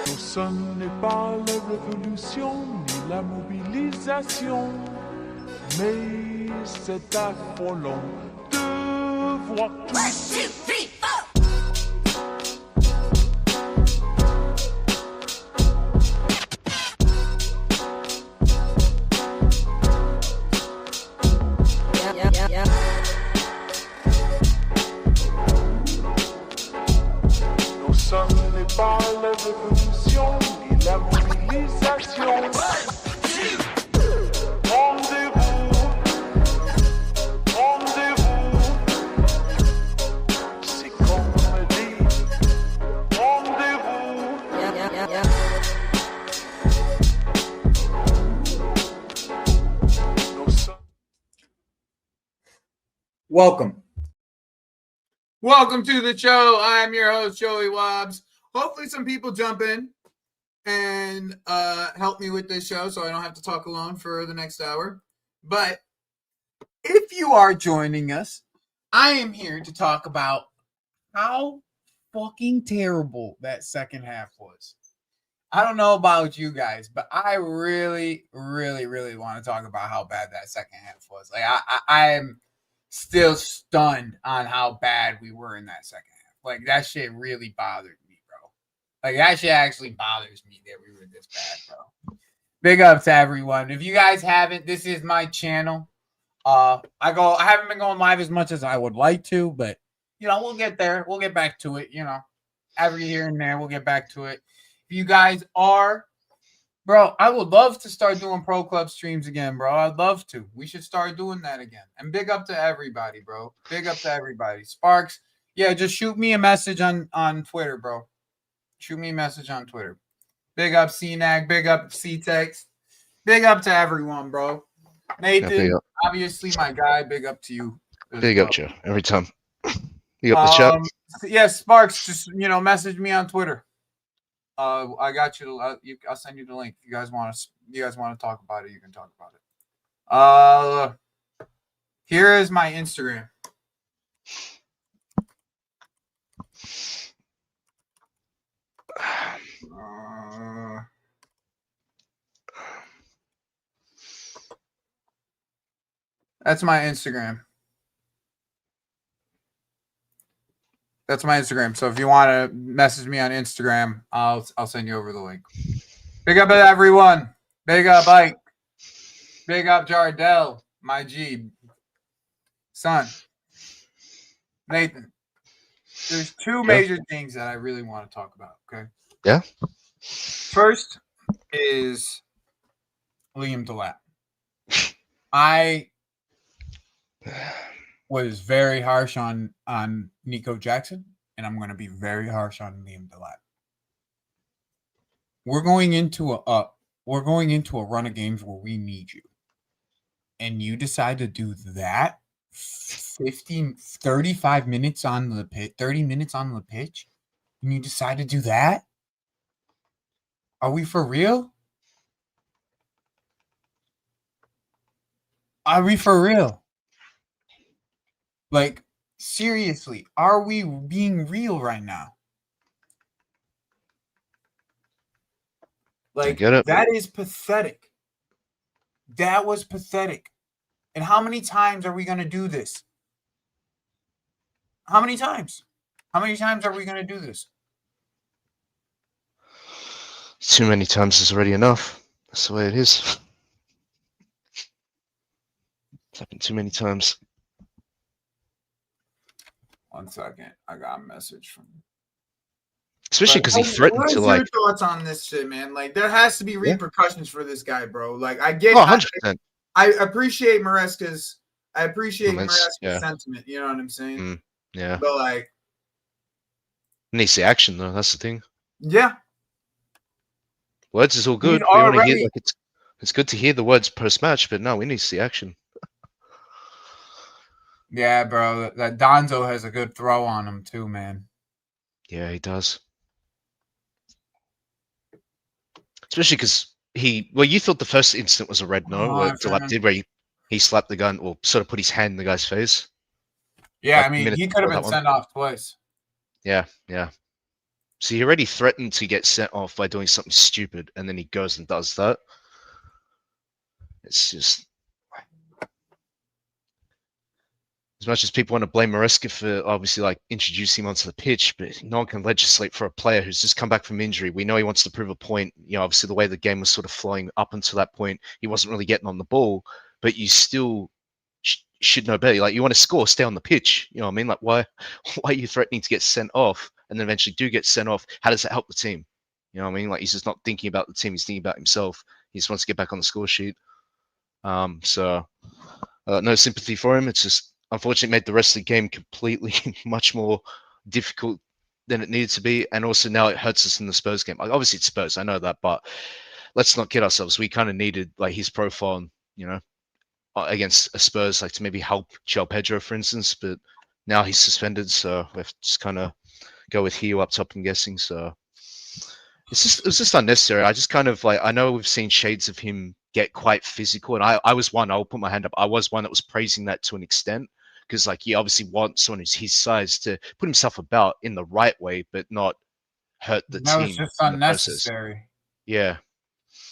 Ce n'est pas la révolution ni la mobilisation, mais c'est affolant de voir tout. Ce n'est pas la révolution ni la mobilisation. Rendez-vous, rendez-vous. C'est comme on dit. Rendez-vous. Welcome to the show. I'm your host, Joey Wobbs. Hopefully some people jump in and help me with this show so I don't have to talk alone for the next hour. But if you are joining us, I am here to talk about how fucking terrible that second half was. I don't know about you guys, but I really want to talk about how bad that second half was. Like I am still stunned on how bad we were in that second half. Like that shit really bothered me, bro. Like that shit actually bothers me that we were this bad, bro. Big up to everyone. If you guys haven't, this is my channel. I haven't been going live as much as I would like to, but you know, we'll get there. We'll get back to it, you know. Every here and there, we'll get back to it. If you guys are, bro, I would love to start doing pro club streams again, bro. I'd love to. We should start doing that again. And big up to everybody, bro. Big up to everybody. Sparks, yeah, just shoot me a message on Twitter, bro. Shoot me a message on Twitter. Big up CNAG. Big up CTEX. Big up to everyone, bro. Nathan, obviously my guy. Big up to you. Big up, Joe. Every time. You got the chat? Yeah, Sparks, just, you know, message me on Twitter. I got you. I'll send you the link. If you guys want to talk about it, you can talk about it. Here is my Instagram. That's my Instagram. That's my Instagram. So if you want to message me on Instagram, I'll send you over the link. Big up everyone. Big up Ike. Big up Jardel. My G. Son. Nathan. There's two major things that I really want to talk about, okay? Yeah. First is Liam DeLapp. I was very harsh on Nico Jackson, and I'm going to be very harsh on Liam DeLapp. We're going into a run of games where we need you, and you decide to do that 35 minutes on the pitch, 30 minutes on the pitch, and you decide to do that? Are we for real? Are we for real? Like, seriously, are we being real right now? Like, that is pathetic. That was pathetic. And how many times are we going to do this? How many times? How many times are we going to do this? Too many times is already enough. That's the way it is. It's happened too many times. 1 second. I got a message from you. Especially because he threatened to, like... What is your thoughts on this shit, man? Like, there has to be repercussions for this guy, bro. Like, I get... 100%. I appreciate Maresca's... sentiment. You know what I'm saying? Yeah. But, like... Needs the action, though. That's the thing. Yeah. Words is all good. We want to hear, like, it's good to hear the words post-match, but no, we need to see action. Yeah, bro. That Donzo has a good throw on him, too, man. Yeah, he does. Especially because you thought the first incident was a red what DeLapp did, where he slapped the gun, or sort of put his hand in the guy's face. Yeah, like, I mean, he could have been sent off twice. Yeah. So he already threatened to get sent off by doing something stupid, and then he goes and does that. It's just, as much as people want to blame Maresca for obviously like introducing him onto the pitch, but no one can legislate for a player who's just come back from injury. We know he wants to prove a point. You know, obviously the way the game was sort of flowing up until that point, he wasn't really getting on the ball, but you still should know better. Like, you want to score, stay on the pitch. You know what I mean? Like, why are you threatening to get sent off and then eventually do get sent off? How does that help the team? You know what I mean? Like, he's just not thinking about the team. He's thinking about himself. He just wants to get back on the score sheet. So no sympathy for him. It's just, unfortunately, made the rest of the game completely much more difficult than it needed to be. And also now it hurts us in the Spurs game. Like, obviously it's Spurs, I know that, but let's not kid ourselves. We kind of needed like his profile, you know, against a Spurs, like to maybe help João Pedro, for instance. But now he's suspended, so we have to just kind of go with Hugh up top, I'm guessing. So it was just unnecessary. I just kind of like, I know we've seen shades of him get quite physical, and I was one, I'll put my hand up, I was one that was praising that to an extent, because like he obviously wants someone who's his size to put himself about in the right way, but not hurt the That team was just in the process. unnecessary. Yeah,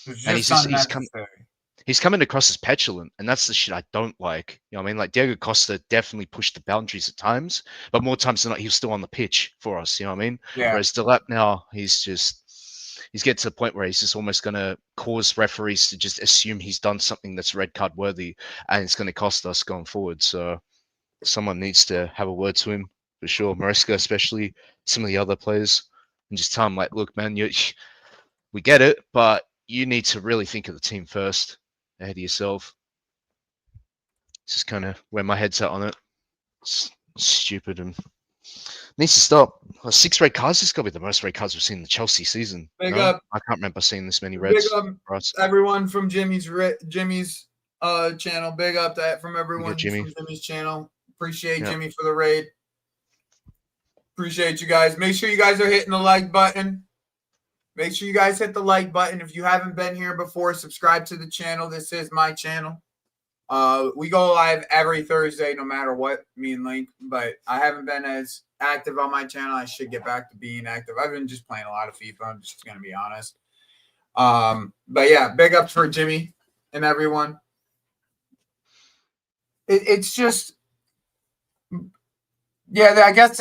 It was and just unnecessary. he's coming across as petulant, and that's the shit I don't like. You know what I mean? Like, Diego Costa definitely pushed the boundaries at times, but more times than not, he was still on the pitch for us. You know what I mean? Yeah. Whereas Delap now, he's getting to the point where he's just almost going to cause referees to just assume he's done something that's red card worthy, and it's going to cost us going forward. So someone needs to have a word to him for sure. Maresca, especially some of the other players, and just tell him like, look, man, we get it, but you need to really think of the team first ahead of yourself. It's just kind of where my head's at on it. It's stupid and needs to stop. 6 red cards. This got to be the most red cards we've seen in the Chelsea season. Big up. I can't remember seeing this many reds. Big up everyone from Jimmy's channel. Big up that from everyone Jimmy. from Jimmy's channel. Appreciate Jimmy for the raid. Appreciate you guys. Make sure you guys are hitting the like button. Make sure you guys hit the like button. If you haven't been here before, subscribe to the channel. This is my channel. We go live every Thursday, no matter what, me and Link. But I haven't been as active on my channel. I should get back to being active. I've been just playing a lot of FIFA. I'm just going to be honest. But yeah, big ups for Jimmy and everyone. It's just, yeah, I guess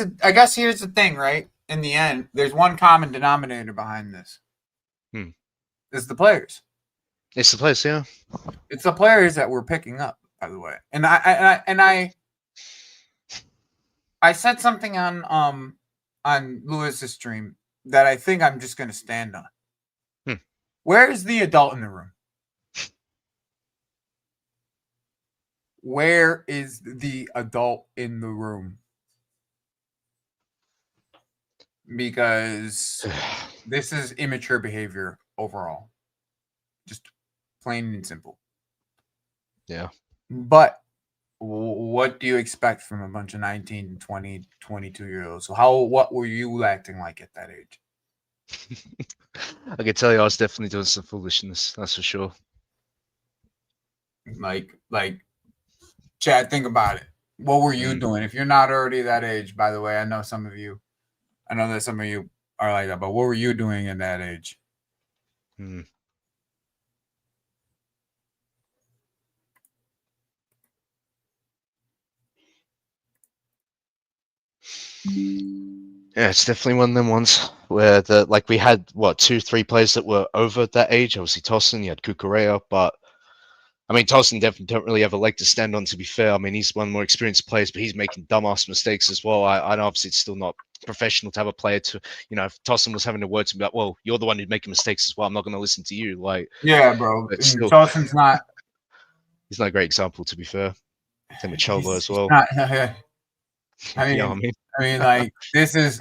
here's the thing, right? In the end, there's one common denominator behind this. It's the players. It's the players, yeah. It's the players that we're picking up, by the way. And I said something on Lewis's stream that I think I'm just going to stand on. Where's the adult in the room? Where is the adult in the room? Because this is immature behavior overall. Just plain and simple. Yeah. But what do you expect from a bunch of 19, 20, 22-year-olds? So what were you acting like at that age? I can tell you I was definitely doing some foolishness, that's for sure. Like, Chad, think about it. What were you doing? If you're not already that age, by the way, I know that some of you are like that, but what were you doing at that age? Yeah, it's definitely one of them ones where we had 2-3 players that were over that age. Obviously Tosin, you had Kukurea, but I mean Tosin definitely don't really have a leg to stand on, to be fair. I mean, he's one of the more experienced players, but he's making dumbass mistakes as well. I know obviously it's still not professional to have a player to, you know, if Tosin was having a word to be like, well, you're the one who's making mistakes as well, I'm not going to listen to you. Like, yeah, bro. Still, Tosin's not. He's not a great example, to be fair. Same with Cholo as well. I mean, you know what I mean? I mean, like this is,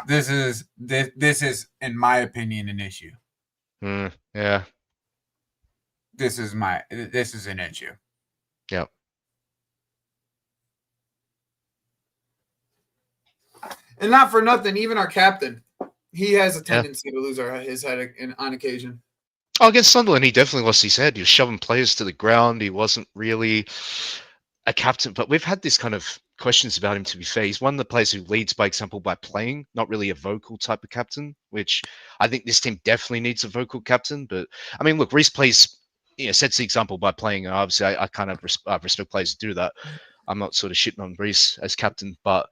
in my opinion, an issue. Yeah. This is an issue. Yep. And not for nothing, even our captain, he has a tendency to lose his head on occasion. Oh, against Sunderland, he definitely lost his head. He was shoving players to the ground. He wasn't really a captain. But we've had this kind of questions about him, to be fair. He's one of the players who leads by example by playing, not really a vocal type of captain, which I think this team definitely needs a vocal captain. But I mean, look, Reece plays, sets the example by playing. And obviously, I kind of respect players who do that. I'm not sort of shitting on Reece as captain, but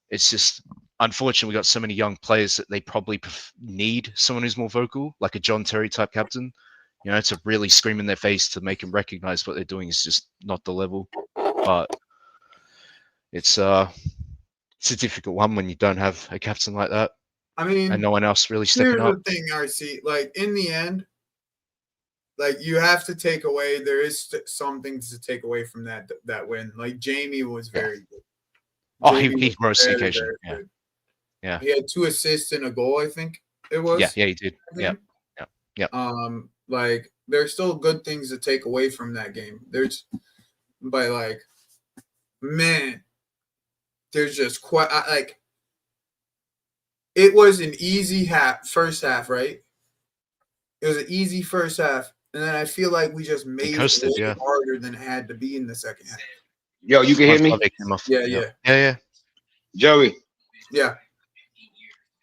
it's just unfortunate we got so many young players that they probably need someone who's more vocal, like a John Terry type captain. To really scream in their face to make them recognize what they're doing is just not the level. But it's a difficult one when you don't have a captain like that. I mean, and no one else really stepping up. Here's the thing, RC. Like in the end, like you have to take away. There is some things to take away from that win. Like Jamie was very good. Oh, he rose to the occasion. Yeah. He had 2 assists and a goal, I think it was. Yeah, he did. Yeah. Like there's still good things to take away from that game. But like, man, there's just quite like. It was an easy first half, right? It was an easy first half, and then I feel like we just made it harder than it had to be in the second half. Yo, you can hear me? Yeah. Joey. Yeah.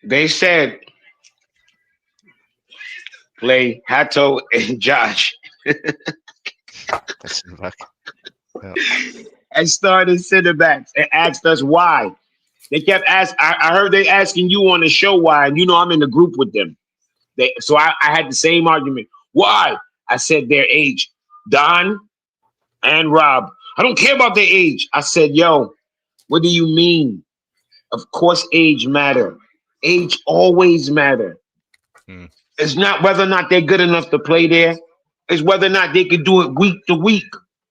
They said play Hato and Josh. That's back. Yeah. And started center backs and asked us why. They kept asking. I heard they asking you on the show why, and I'm in the group with them. So I had the same argument. Why? I said their age. Don and Rob. I don't care about their age. I said, yo, what do you mean? Of course, age matter. Age always matter. It's not whether or not they're good enough to play there. It's whether or not they could do it week to week.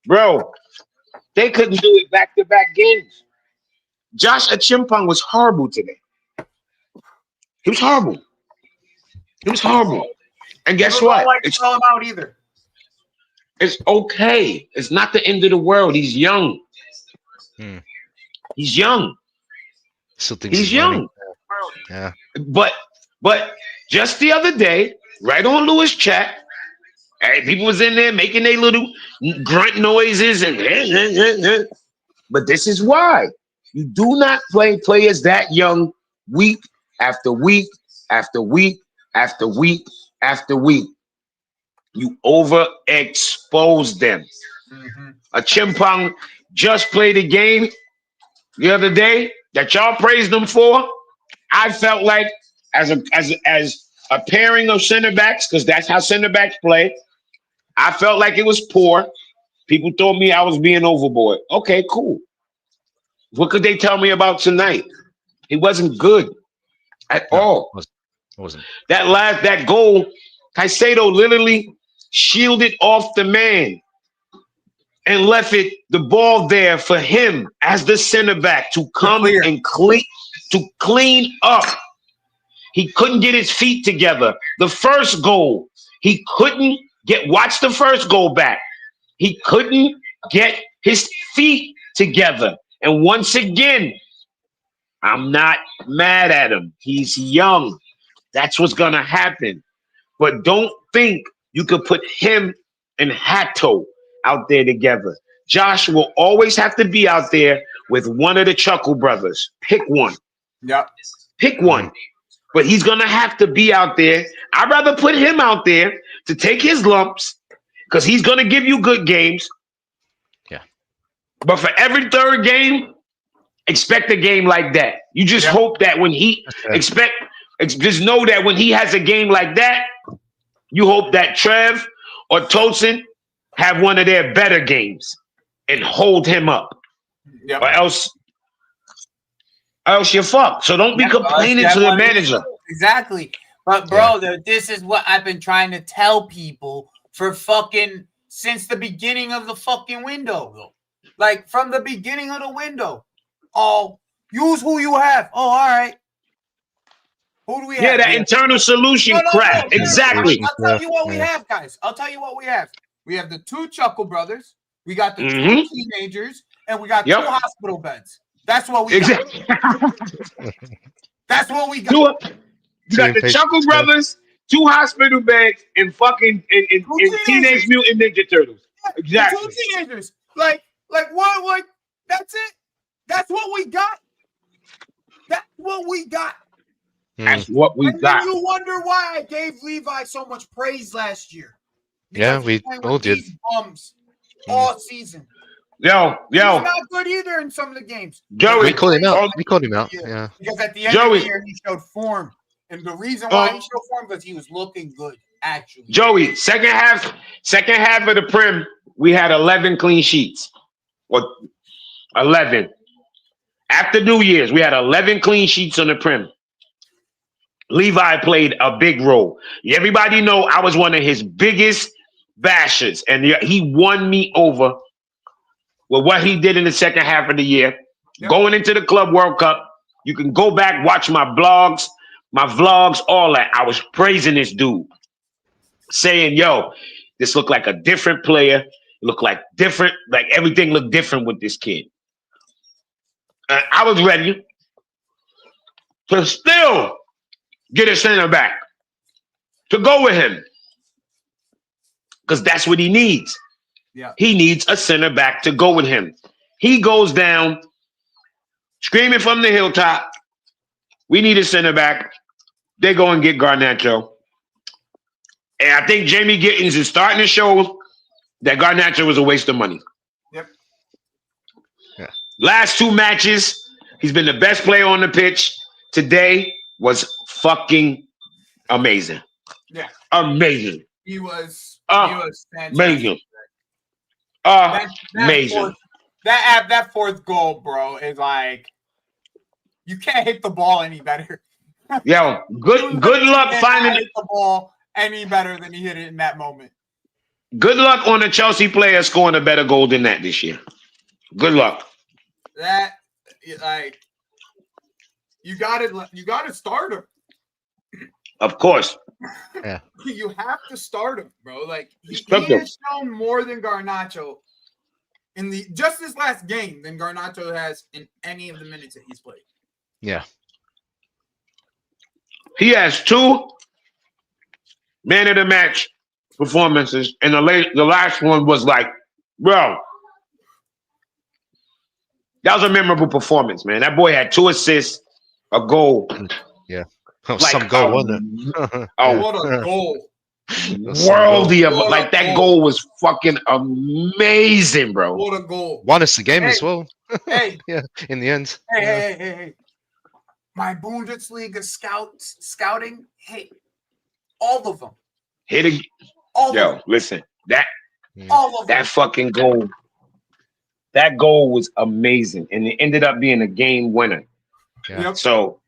Bro, they couldn't do it back-to-back games. Josh Achimpong was horrible today. He was horrible. And guess what? It's call him out either. It's okay. It's not the end of the world. He's young. He's young. Still thinks he's young. Learning. Yeah. But just the other day, right on Lewis chat, people was in there making their little grunt noises and but this is why. You do not play players that young week after week after week after week after week. You overexpose them. Achimpong just played a game the other day that y'all praised him for. I felt like as a pairing of center backs, because that's how center backs play, I felt like it was poor. People told me I was being overboard. Okay, cool. What could they tell me about tonight? He wasn't good at all. It wasn't. That goal, Caicedo literally shielded off the man and left the ball there for him as the center back to come and clean up. He couldn't get his feet together. The first goal, he couldn't watch the first goal back. He couldn't get his feet together. And once again, I'm not mad at him. He's young. That's what's going to happen. But don't think you could put him and Hato out there together. Josh will always have to be out there with one of the Chuckle brothers. Pick one. Yeah. Pick one. But he's going to have to be out there. I'd rather put him out there to take his lumps because he's going to give you good games. Yeah. But for every third game, expect a game like that. You just hope that when just know that when he has a game like that, you hope that Trev or Tosin have one of their better games and hold him up. Or else you're fucked. So don't be complaining to the manager. Exactly. But bro, this is what I've been trying to tell people for since the beginning of the fucking window, though. Like from the beginning of the window. Oh, use who you have. Oh, all right. Who do we have? Yeah, that internal solution crap. Exactly. I'll tell you what we have, guys. I'll tell you what we have. We have the 2 Chuckle brothers. We got the 2 teenagers, and we got 2 hospital beds. That's what we got. That's what we got. You got the Chuckle brothers, 2 hospital beds, and fucking and Teenage Mutant Ninja Turtles. Exactly. 2 teenagers. Like what? Like that's it. That's what we got. That's what we got. That's what we And then got. you wonder why I gave Levi so much praise last year. Yeah, Because we he's playing with all did. these bums all season. Yo, He's not good either in some of the games. Joey. We called him out. Oh, We called him out. Yeah. Yeah. Because at the end Joey. of the year, he showed form. And the reason why he showed form because he was looking good, actually. Joey, second half of the Prim, we had 11 clean sheets. Or 11. After New Year's, we had 11 clean sheets on the Prim. Levi played a big role. Everybody know I was one of his biggest bashers, and he won me over with what he did in the second half of the year. Yep. Going into the Club World Cup, you can go back, watch my blogs, my vlogs, all that. I was praising this dude, saying, yo, this looked like a different player. It looked like different, like everything looked different with this kid. And I was ready to still get a center back to go with him. Because that's what he needs. Yeah. He needs a center back to go with him. He goes down, screaming from the hilltop, we need a center back. They go and get Garnacho. And I think Jamie Gittins is starting to show that Garnacho was a waste of money. Yep. Yeah. Last two matches, he's been the best player on the pitch. Today was fucking amazing. Yeah. Amazing. He was fantastic. Amazing. Amazing. That fourth goal, bro, is like you can't hit the ball any better. Yo, good luck finding hit the ball any better than he hit it in that moment. Good luck on a Chelsea player scoring a better goal than that this year. Good luck. That like you gotta start him. Of course. Yeah. You have to start him, bro. Like he Respect him. has shown more than Garnacho in just this last game than Garnacho has in any of the minutes that he's played. Yeah. He has 2 man of the match performances, and the last one was like, bro, that was a memorable performance, man. That boy had 2 assists, a goal. Yeah. Oh, Like, some goal, wasn't it? What a goal! Worldy of What a like that goal. goal was fucking amazing, bro. What a goal! Won us the game as Hey. well. Hey, Yeah, in the end. hey! My Bundesliga scouting, hey, all of them, Hit it. all of Yo, them, listen, that all of them. that fucking goal. That goal was amazing, and it ended up being a game winner. Yeah. Yep. So,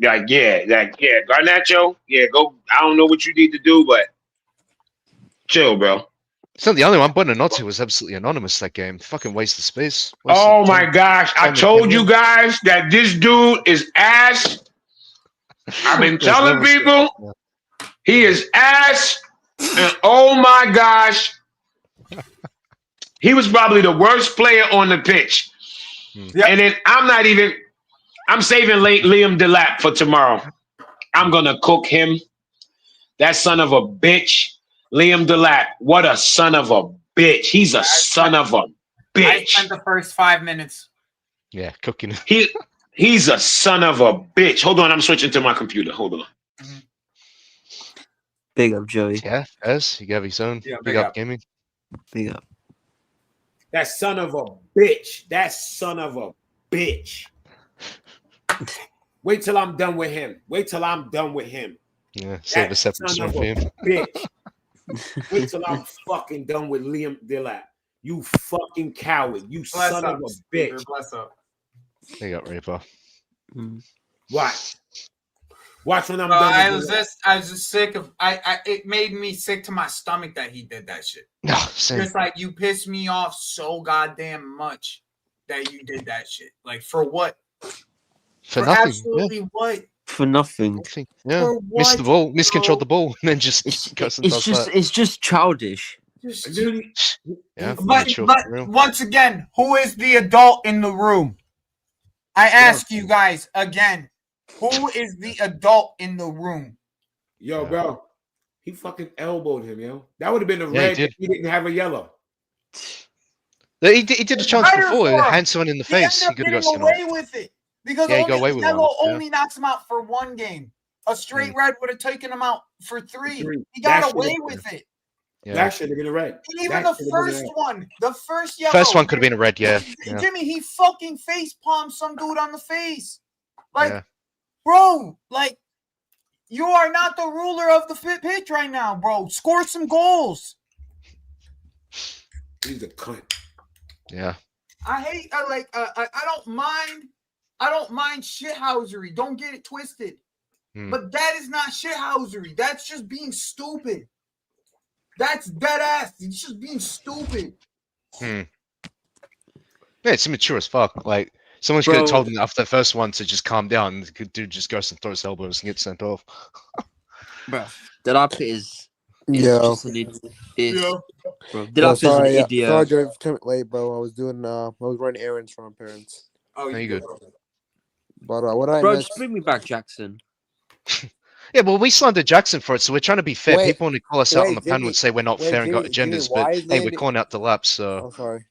Garnacho, go. I don't know what you need to do, but chill, bro. It's not the only one. Buonanotte was absolutely anonymous that game. Fucking waste of space. Oh my gosh! I told you guys that this dude is ass. I've been There's telling no mistake. people he is ass, and oh my gosh, he was probably the worst player on the pitch. Yep. And then I'm saving Liam Delap for tomorrow. I'm gonna cook him. That son of a bitch, Liam Delap. What a son of a bitch. He's a son of a I bitch. spent the first 5 minutes. Yeah, cooking. He's a son of a bitch. Hold on, I'm switching to my computer. Hold on. Big up, Joey. Yeah, as you have his own. Yeah, big up gaming. Big up. That son of a bitch. That son of a bitch. Wait till I'm done with him. Yeah, save a separate stream for him. Bitch. Wait till I'm fucking done with Liam Delap. You fucking coward. You Bless son up, of a Steve. bitch. Bless up. They got Reaper. Watch when I'm Bro, done I with was just sick of. It made me sick to my stomach that he did that shit. No, same. Just like you pissed me off so goddamn much that you did that shit. Like for what? For nothing. Absolutely what? For nothing. Nothing. Yeah. For Missed the what, ball, miscontrolled bro? the ball, and then just goes and does that. It's just childish. Just, Yeah, but mature for real. once again, who is the adult in the room? I ask you guys again, who is the adult in the room? Yo, bro. He fucking elbowed him, yo. That would have been a Yeah, he red did. if he didn't have a yellow. He did a chance better before. for him. Hand someone in the He ended face. up He could have got getting sent off. away with it because Yeah, he got away only with yellow one, yeah. only knocks him out for one game. A straight red would have taken him out for three. Three. He That got should've- away with it. Yeah. That should have been a red. And even That the should've been a first red. one, the first yellow. First one could have been a red, yeah. Yeah. Jimmy, he fucking face palmed some dude on the face. Like, Yeah. bro, like, you are not the ruler of the pitch right now, bro. Score some goals. He's a cunt. Yeah. I hate, I don't mind shithousery. Don't get it twisted. But that is not shithousery. That's just being stupid. That's dead ass. It's just being stupid. Yeah, it's immature as fuck. Like, someone could have told him after the first one to just calm down. The dude just goes and throws elbows and gets sent off. Bro, Delap is Yeah. just an idiot. Bro, Yo, Delap is an sorry, idiot. sorry, Joey, for coming late, bro. I was running errands for my parents. Oh, you good? But what I Bro, missed? just bring me back, Jackson. Yeah, well, we slandered Jackson for it, so we're trying to be fair. Wait, People want to call us out on wait, the panel Jimmy, and say we're not wait, fair and got Jimmy, agendas, why but is hey, we're Andy- calling out Delap, so Oh, sorry.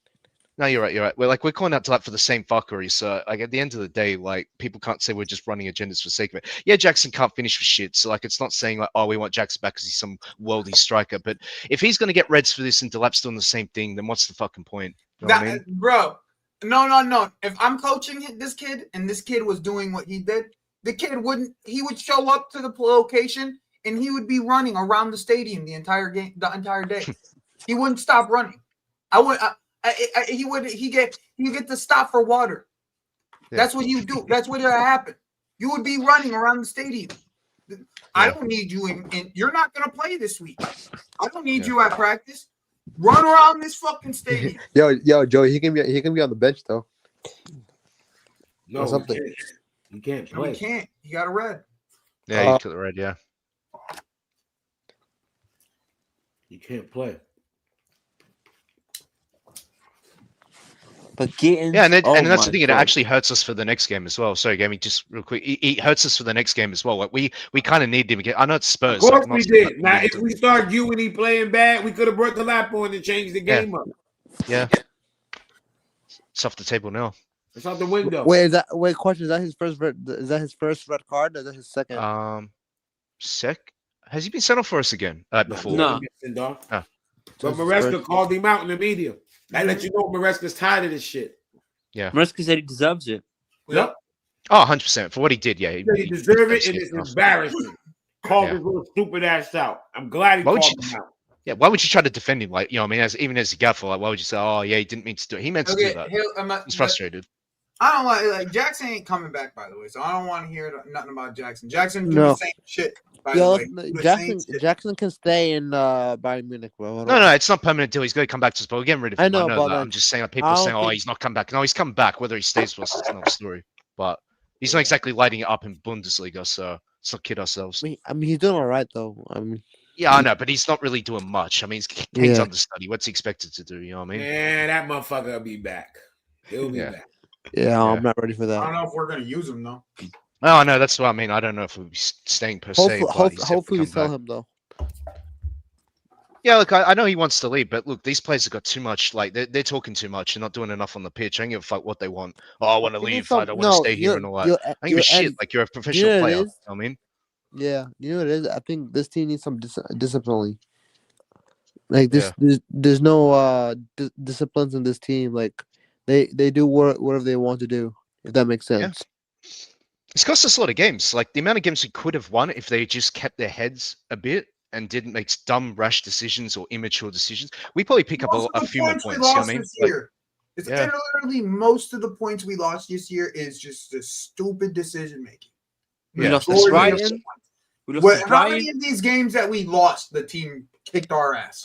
no, you're right. We're calling out Delap for the same fuckery. So like at the end of the day, like people can't say we're just running agendas for sake of it. Yeah, Jackson can't finish for shit. So like it's not saying like, oh, we want Jackson back because he's some worldly striker. But if he's gonna get reds for this and Delap's doing the same thing, then what's the fucking point? You know what I mean? Bro, no. If I'm coaching this kid and this kid was doing what he did, the kid he would show up to the location and he would be running around the stadium the entire day. He wouldn't stop running. He get to stop for water. Yeah. That's what you do. That's what happened. You would be running around the stadium. I don't need you in you're not gonna play this week. I don't need you at practice. Run around this fucking stadium. Yo, Joey, he can be on the bench though. No, Or something. you can't No, play. he can't. You got a red. Yeah, you took the red. Yeah. You can't play. But getting Yeah, and that's my the thing. It God. actually hurts us for the next game as well. Sorry, Gammy, just real quick. It hurts us for the next game as well. Like we kind of need him again. I know it's Spurs. Of course I'm not we saying did. that Now, we if need we start you and he playing bad, we could have brought the lap on and changed the game up. Yeah. It's off the table now. It's out the window. Question, is that his first red? Is that his first red card? Or is that his second? Has he been sent off for us again? Before? No. Dog. Oh. But Maresca called him out in the media. That let you know Maresca's tired of this shit. Yeah. Mariska said he deserves it. Yep. Oh, 100% for what he did. Yeah, He deserves it, and it's enough. embarrassing. Called Yeah. his little stupid ass out. I'm glad he Why would called you- him out. Yeah, why would you try to defend him? Like, you know, what I mean, even as a gaffer, like, why would you say, "Oh, yeah, he didn't mean to do it"? He meant to do that. He's frustrated. I don't like Jackson ain't coming back, by the way, so I don't want to hear nothing about Jackson. Jackson do No. the same shit. By Yo, the way. Do the Jackson same shit. Jackson can stay in Bayern Munich, bro. No, it's not permanent deal. He's going to come back to us, but we're getting rid of him. I know, but that. like, I'm just saying, like, people I are don't saying, "Oh, think- he's not come back." No, he's come back. Whether he stays with us, it's another story. But he's not exactly lighting it up in Bundesliga, so let's not kid ourselves. I mean, he's doing all right though. I mean, Yeah, I know, but he's not really doing much. I mean, he's Kane's Yeah. understudy. What's he expected to do? You know what I mean? Man, that motherfucker will be back. He'll be Yeah. back. yeah, I'm not ready for I don't that. know if we're gonna use him though. Oh, no, that's what I mean. I don't know if we'll be staying per se. But he's Hopefully we definitely come sell back. him though. Yeah, look, I know he wants to leave, but look, these players have got too much. Like they're talking too much and not doing enough on the pitch. I don't give a fuck what they want. Oh, I want to leave. I don't want to stay here and all that. I don't give a shit. Like you're a professional player. You know what I mean? Yeah, you know what it is. I think this team needs some discipline. Like there's no disciplines in this team. Like they do whatever they want to do. If that makes sense. It's cost us a lot of games. Like the amount of games we could have won if they just kept their heads a bit and didn't make dumb, rash decisions or immature decisions. We probably pick up a few more points. You know what I mean? It's Yeah. literally most of the points we lost this year is just the stupid decision making. We Yeah. lost to Majority of Brighton. the- We lost to How many Brighton. of these games that we lost, the team kicked our ass?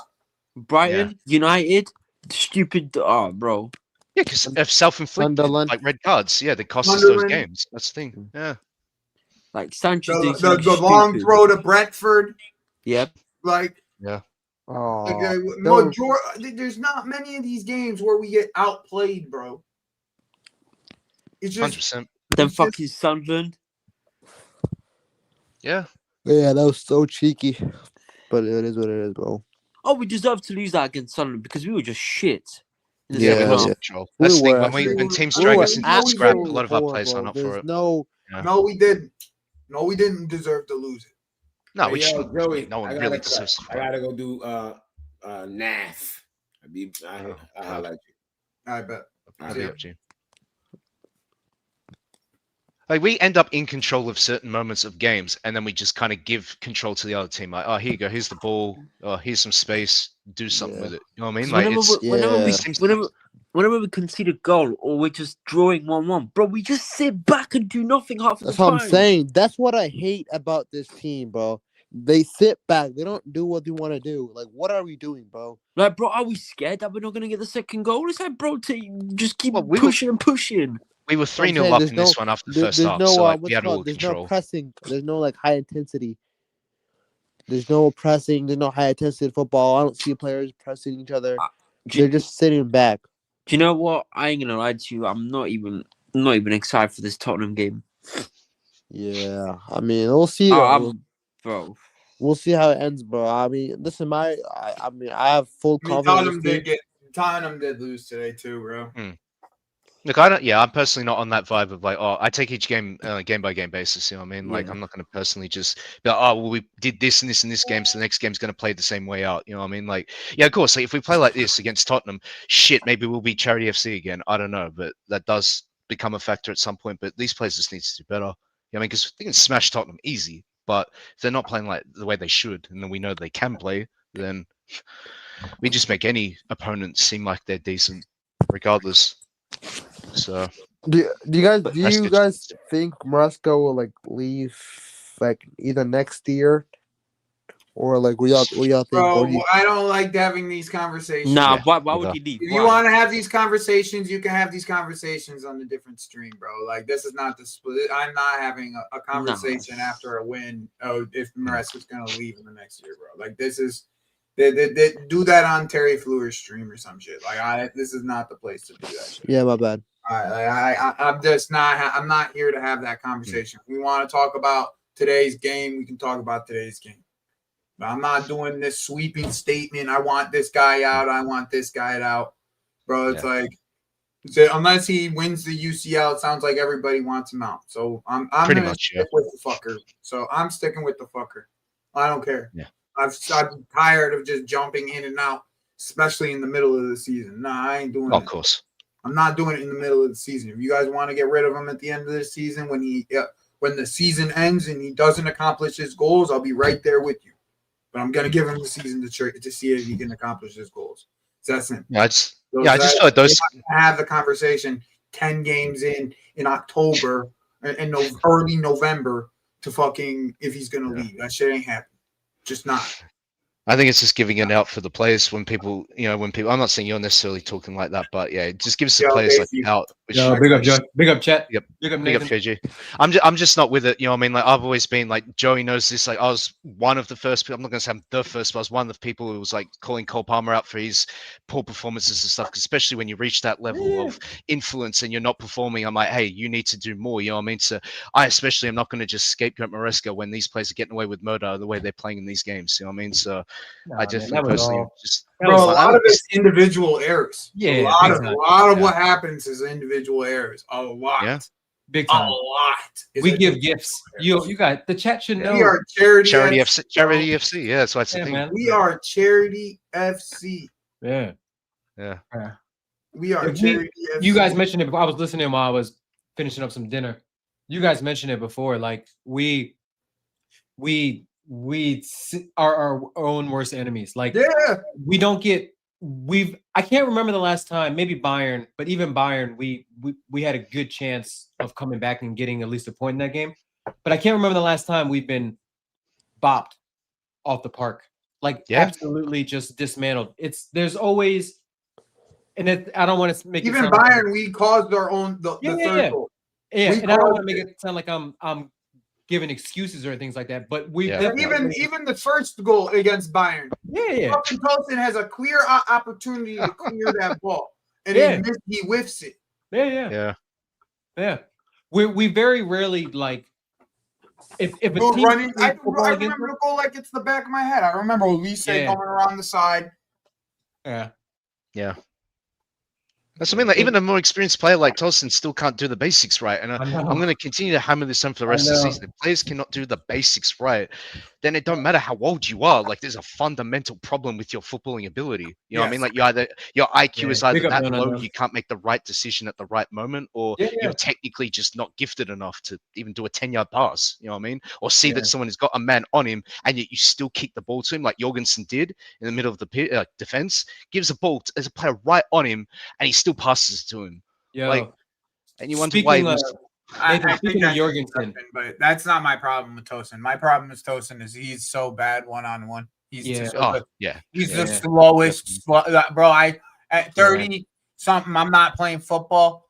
Brighton, United, stupid. Oh, bro. Yeah, because of self-inflicted Sunderland. like red cards. Yeah, they cost us those Sunderland. games. That's the thing. Yeah. Like Sanchez doing The something long stupid. throw to Brentford, Yep. like Oh, there's not many of these games where we get outplayed, bro. It's just 100%. Then fucking Sunderland. Yeah. yeah, that was so cheeky. But it is what it is, bro. Oh, we deserve to lose that against Sunderland because we were just shit. in the Yeah, we second lost half. control. We That's the thing. were When actually- teams we drag were us into No, the we scrap, a didn't. lot of our players aren't up for There's it. no. Yeah. No, we didn't. No, we didn't deserve to lose it. No, Hey, we yo, just Joey, no one I really gotta, deserves to I fight. gotta go do NAF. I'll highlight you. I bet. I'll See be ya. up to you. Like we end up in control of certain moments of games, and then we just kind of give control to the other team. Like, oh, here you go, here's the ball. Oh, here's some space. Do something Yeah. with it. You know what I mean? 'Cause Like it's Yeah. whenever we concede a goal or we're just drawing 1-1, bro, we just sit back and do nothing half of That's the what time. I'm saying. That's what I hate about this team, bro. They sit back. They don't do what they want to do. Like, what are we doing, bro? Like, bro, are we scared that we're not gonna get the second goal? It's like, bro, just keep Well, we were- pushing and pushing. we were I'm 3-0 saying up there's in this no- one after the There- first there's half. no So like what's we it had all called? the There's no control. pressing. There's no like high intensity. There's no pressing. There's no high intensity football. I don't see players pressing each other. Do They're just sitting back. you know what? I ain't gonna lie to you. I'm not even excited for this Tottenham game. Yeah, I mean, we'll see. Bro. We'll see how it ends, bro. I mean, listen, I have full I mean, confidence. in this team. Tottenham did lose today too, bro. Look, I don't. Yeah, I'm personally not on that vibe of like, oh, I take each game game by game basis. You know what I mean? Like, Yeah. I'm not going to personally just be like, oh, well, we did this and this and this game, so the next game's going to play the same way out. You know what I mean? Like, yeah, of course. Like, if we play like this against Tottenham, shit, maybe we'll be Charity FC again. I don't know, but that does become a factor at some point. But these players just need to do better. You know what I mean? Because they can smash Tottenham easy, but if they're not playing like the way they should, and then we know they can play, then we just make any opponent seem like they're decent, regardless. So Do you That's good. guys think Maresca will like leave like either next year or like what y'all think? Bro, Or do you- I don't like having these conversations. Nah, Yeah, why would okay. he leave? If Why? you want to have these conversations, you can have these conversations on a different stream, bro. Like, this is not the split. I'm not having a conversation after a win. Oh, if Maresca's going to leave in the next year, bro. Like, this is they do that on Terry Fleur's stream or some shit. Like, this is not the place to do that shit. Yeah, my bad. I'm just not. I'm not here to have that conversation. If we want to talk about today's game, we can talk about today's game. But I'm not doing this sweeping statement. I want this guy out. I want this guy out, bro. It's like, unless he wins the UCL, it sounds like everybody wants him out. So I'm Pretty gonna much, stick with the fucker. So I'm sticking with the fucker. I don't care. Yeah. I'm tired of just jumping in and out, especially in the middle of the season. Nah, I ain't doing of it. course. I'm not doing it in the middle of the season. If you guys want to get rid of him at the end of the season, when the season ends and he doesn't accomplish his goals, I'll be right there with you. But I'm gonna give him the season to see if he can accomplish his goals. So that's it. Yeah, I just feel like those. Have the conversation 10 games in October and early November to fucking if he's gonna leave. That shit ain't happening. Just not. I think it's just giving it out for the players when people. I'm not saying you're necessarily talking like that, but yeah, it just gives the players like out. Which Big up, Joe. Big up, chat. Yep. Big up, Big up, Nathan. Fiji. I'm just not with it. You know what I mean? Like I've always been like Joey knows this. Like I was one of the first people. I'm not going to say I'm the first, but I was one of the people who was like calling Cole Palmer out for his poor performances and stuff. Especially when you reach that level of influence and you're not performing. I'm like, hey, you need to do more. You know what I mean? So I especially am not going to just scapegoat Maresca when these players are getting away with murder the way they're playing in these games. You know what I mean? So I just personally just. Bro, a lot of it's individual errors. Yeah, a lot of Yeah. what happens is individual errors. A lot. Yeah. Big A time. lot. is We give individual gifts. errors. You got the chat should know. We are charity Charity FC. Yeah, that's why it's the Yeah, thing. man. We are charity FC. Yeah. Yeah. We are If charity FC. You guys mentioned it before. I was listening while I was finishing up some dinner. You guys mentioned it before. Like we are our own worst enemies. Like Yeah. we don't get. I can't remember the last time. Maybe Bayern, but even Bayern, we had a good chance of coming back and getting at least a point in that game. But I can't remember the last time we've been bopped off the park. Like absolutely just dismantled. There's always. And I don't want to make even it Bayern, we caused our own the third goal. Yeah, We and I don't want caused to make it sound like I'm giving excuses or things like that. But we even the first goal against Bayern. Yeah. Fucking Tolson has a clear opportunity to clear that ball, and he whiffs it. Yeah. We very rarely like if a Go team running. I football against remember the goal like it's the back of my head. I remember Olise coming around the side. Yeah. That's what I mean. Like even a more experienced player like Tosin still can't do the basics right, and I'm going to continue to hammer this home for the rest of the season. If players cannot do the basics right, then it don't matter how old you are. Like there's a fundamental problem with your footballing ability. You know what I mean? Like your IQ is either that low, you can't make the right decision at the right moment, or you're technically just not gifted enough to even do a 10-yard pass. You know what I mean? Or see that someone has got a man on him, and yet you still kick the ball to him, like Jorgensen did in the middle of the defense. Gives a ball as a player right on him, and he still passes to him. Like, and you wonder why he was. I think of Jorgensen, but that's not my problem with Tosin. My problem with Tosin is he's so bad one-on-one. He's he's the slowest, bro. At 30 something, I'm not playing football.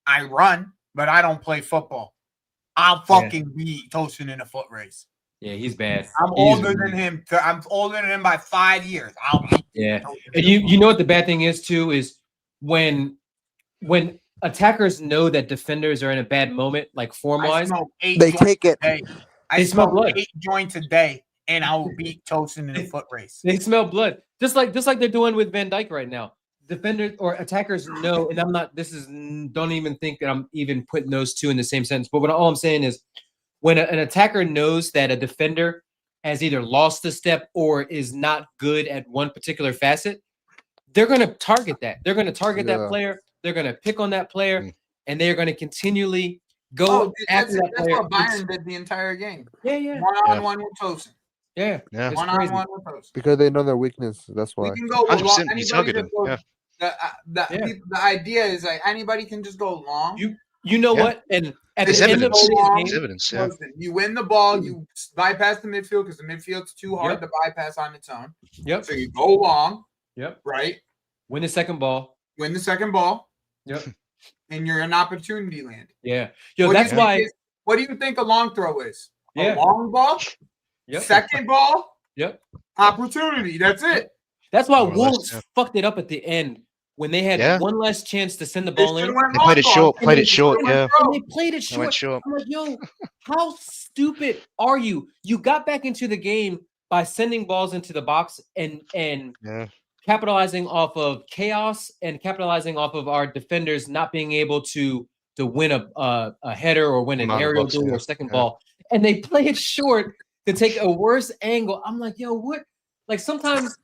I run, but I don't play football. I'll fucking beat Tosin in a foot race. Yeah, he's bad. I'm older than him. I'm older than him by 5 years. I'll beat and you know what the bad thing is too is when attackers know that defenders are in a bad moment, like form-wise, they take it. I smoke 8 joints a day, and I will beat Tosin in a foot race. They smell blood, just like they're doing with Van Dijk right now. Defenders or attackers know, and I'm not. This is don't even think that I'm even putting those two in the same sentence. But all I'm saying is, when an attacker knows that a defender has either lost a step or is not good at one particular facet, they're going to target that. They're going to target that player. They're going to pick on that player, and they're going to continually go after that player. That's what Bayern did the entire game. Yeah. One-on-one with Tosin. Yeah. One-on-one with Tosin. Because they know their weakness. That's why. We can go 100% be targeted. The idea is like anybody can just go long. You know what? And at there's the end of evidence. Evidence. You win the ball, you bypass the midfield because the midfield's too hard to bypass on its own. Yep. So you go long. Yep. Right. Win the second ball. Yep. And you're in opportunity land. Yeah. That's why. What do you think a long throw is? Yeah. A long ball. Yep. Second ball. Yep. Opportunity. That's it. That's why Wolves fucked it up at the end when they had one last chance to send the ball in. They played it short. And they played it short. I'm like, yo, how stupid are you? You got back into the game by sending balls into the box and capitalizing off of chaos and capitalizing off of our defenders not being able to win a header or win an aerial duel or second ball. And they play it short to take a worse angle. I'm like, yo, what? Like sometimes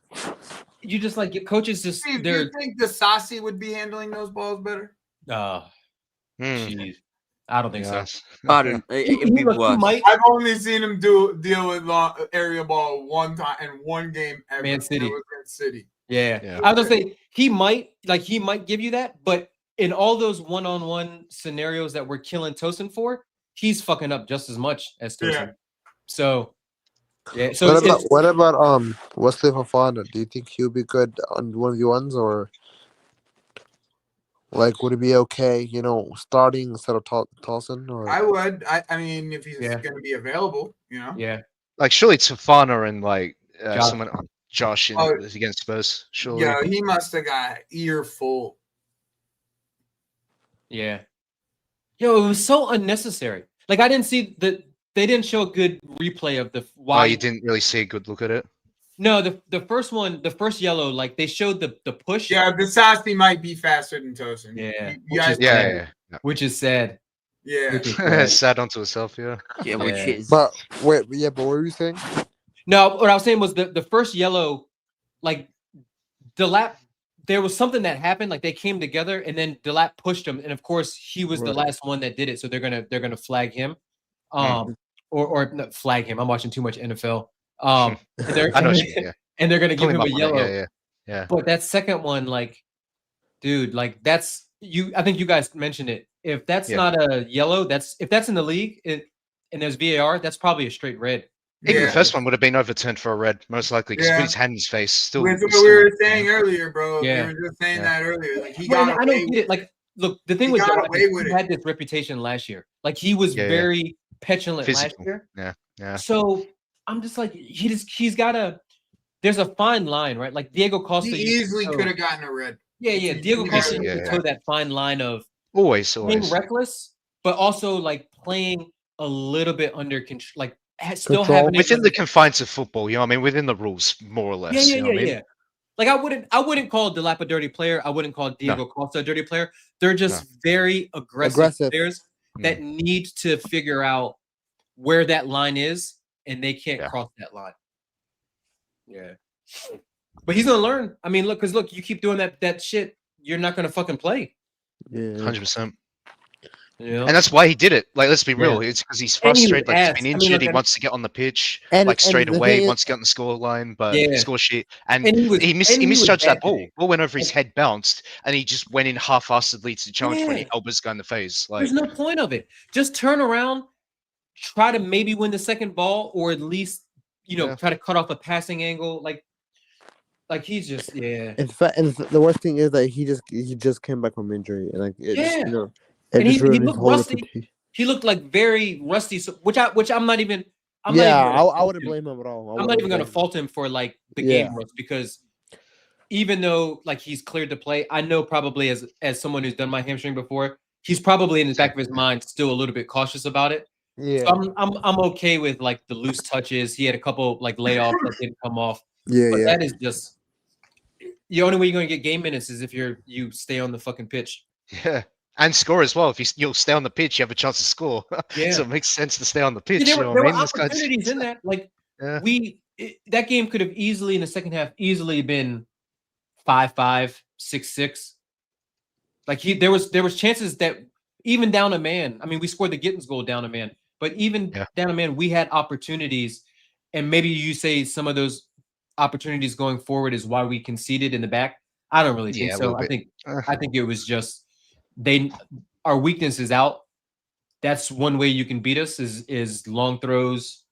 you just like get coaches just. Do you think the Sassi would be handling those balls better? Jeez. I don't think so. Pardon. It'd be worse. I've only seen him deal with long area ball one time in one game ever. Man City. Yeah. I was gonna say he might give you that, but in all those one-on-one scenarios that we're killing Tosin for, he's fucking up just as much as Tosin. Yeah. So So what about Wesley Fofana? Do you think he'll be good on 1v1s, or like would it be okay, starting instead of Tosin? Or I would. I mean, if he's going to be available, Yeah. Like surely it's Fofana and like someone Josh against Spurs. Surely. Yeah, he must have got earful. Yeah. Yo, it was so unnecessary. Like I didn't see that. They didn't show a good replay of the why. Oh, you didn't really see a good look at it? No, the first one, the first yellow, like they showed the push. Yeah, the Sassi might be faster than Tosin. Yeah. Which is sad. Yeah. Sad onto itself, yeah. Yeah, which is. But wait, but what were you saying? No, what I was saying was the first yellow, like Delap, there was something that happened, like they came together and then Delap pushed him, and of course he was the last one that did it, so they're gonna flag him. Or not flag him. I'm watching too much NFL. And they're gonna give him a yellow. Yeah. But that second one, like, dude, like that's you. I think you guys mentioned it. If that's not a yellow, if that's in the league and there's VAR, that's probably a straight red. Even the first one would have been overturned for a red, most likely, because he put his hand in his face. Still, that's what we were saying earlier, bro. Yeah. We were just saying that earlier. Like he I don't get it. Like, look, the thing was, he had this reputation last year. Like he was very petulant last year. Yeah. So I'm just like, he's got to. There's a fine line, right? Like Diego Costa. He easily could have gotten a red. Yeah. Diego Costa used to toe that fine line of always being reckless, but also like playing a little bit under control, like still having within the confines of football. You know what I mean? Within the rules, more or less. Yeah. Like I wouldn't call Delap a dirty player. I wouldn't call Diego Costa a dirty player. They're just very aggressive players that need to figure out where that line is, and they can't cross that line. Yeah. But he's gonna learn. I mean, look, you keep doing that shit, you're not gonna fucking play. Yeah. 100%. Yeah. And that's why he did it. Like, let's be real. It's because he's frustrated. Like, he's been injured. He wants to get on the pitch, like straight away. He wants to get on the score line, but score sheet. And he misjudged that ball. Ball went over his head, bounced, and he just went in half-assedly to challenge when he elbows guy in the face. Like, there's no point of it. Just turn around, try to maybe win the second ball, or at least try to cut off a passing angle. Like he's just In fact, and the worst thing is that he just came back from injury, and like and he looked rusty. He looked like very rusty. So, which I'm not even. I wouldn't blame him at all. I'm not even gonna fault him for like the game rust, because even though like he's cleared to play, I know probably as someone who's done my hamstring before, he's probably in the back of his mind still a little bit cautious about it. Yeah, so I'm okay with like the loose touches. He had a couple like layoffs that didn't come off. But that is just the only way you're gonna get game minutes is if you stay on the fucking pitch. Yeah. And score as well. If you'll stay on the pitch, you have a chance to score. Yeah. So it makes sense to stay on the pitch. There you know were what I mean? opportunities in that. Like that game could have easily in the second half been 5-5, 6-6. Like there was chances that even down a man. I mean, we scored the Gittins goal down a man, but even down a man, we had opportunities. And maybe you say some of those opportunities going forward is why we conceded in the back. I don't really think so. I think it was just our weakness is out. That's one way you can beat us is long throws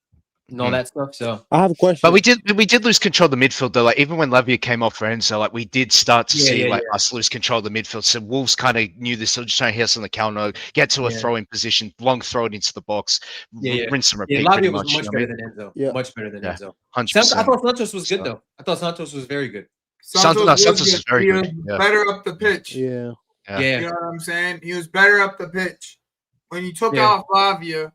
and all that stuff. So I have a question. But we did lose control of the midfield though. Like even when Lavia came off for Enzo, like we did start to see us lose control of the midfield. So Wolves kind of knew this. So just trying to hit us on the counter, get to a throw-in position, long throw it into the box, rinse and repeat. Lavia was much better than Enzo. Yeah. Much better than Enzo. 100%. I thought Santos was good though. I thought Santos was very good. Santos is very good. Better up the pitch. Yeah. You know what I'm saying? He was better up the pitch. When you took off Lavia,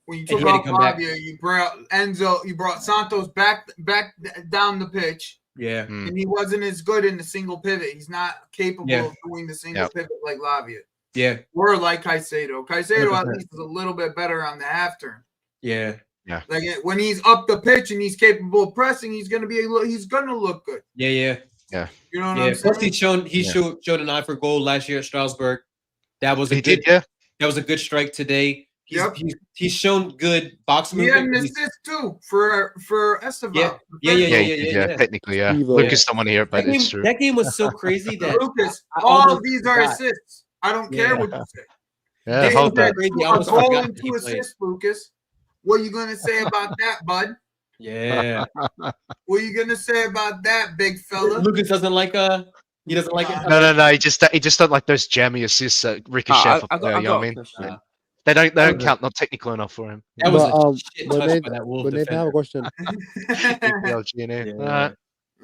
you brought Enzo, you brought Santos back down the pitch. Yeah. And he wasn't as good in the single pivot. He's not capable of doing the single pivot like Lavia. Yeah. Or like Caicedo. Caicedo at least is a little bit better on the half turn. Yeah. Yeah. Like when he's up the pitch and he's capable of pressing, he's gonna look good. Yeah. You know what I'm saying? Plus he showed an eye for goal last year at Strasbourg. That was that was a good strike today. He's shown good box movement. He had an assist too for Esteban. Yeah. Technically, Lucas don't want to hear it, but it's true. That game was so crazy that Lucas, all of these are assists. I don't care what you say. Yeah, hold that. A goal and 2 assists, Lucas. What are you gonna say about that, bud? Yeah. What are you gonna say about that, big fella? Lucas doesn't like he doesn't like it. No. He just don't like those jammy assists that ricochet. You know what I mean? They don't count. Not technical enough for him. That was a shit touch by that Wolf But Nathan, I have a question. EPL GNA.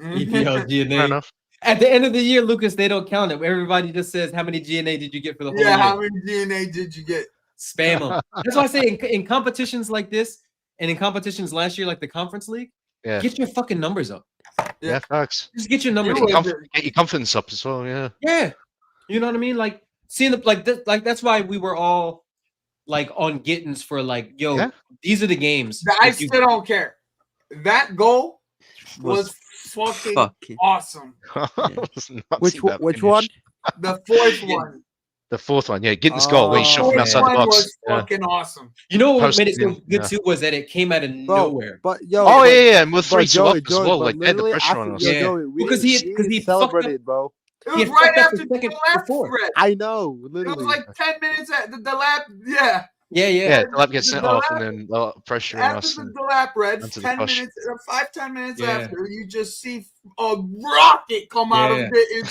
EPL GNA. Fair enough. At the end of the year, Lucas, they don't count it. Everybody just says, "How many GNA did you get for the whole year?" How many GNA did you get? Spam them. That's why I say in competitions like this and in competitions last year, like the Conference League, get your fucking numbers up. Yeah, facts. Just get your numbers up. Get your confidence up as well. Yeah. Yeah. You know what I mean? Like seeing that's why we were all like on Gittins for like, these are the games. I still don't care. That goal was fucking awesome. Which one? The fourth one. The fourth one, Gittins goal where he shot from outside the box. Was fucking awesome. You know what made it so good too was that it came out of nowhere. But and with 3-2 up as well, like they had the pressure on us. Because he celebrated, bro. It was right after the lap thread. I know, literally. It was like 10 minutes at the lap. Yeah. The lap gets sent off and then pressure on us. After the lap red, 10 minutes after, you just see a rocket come out of it.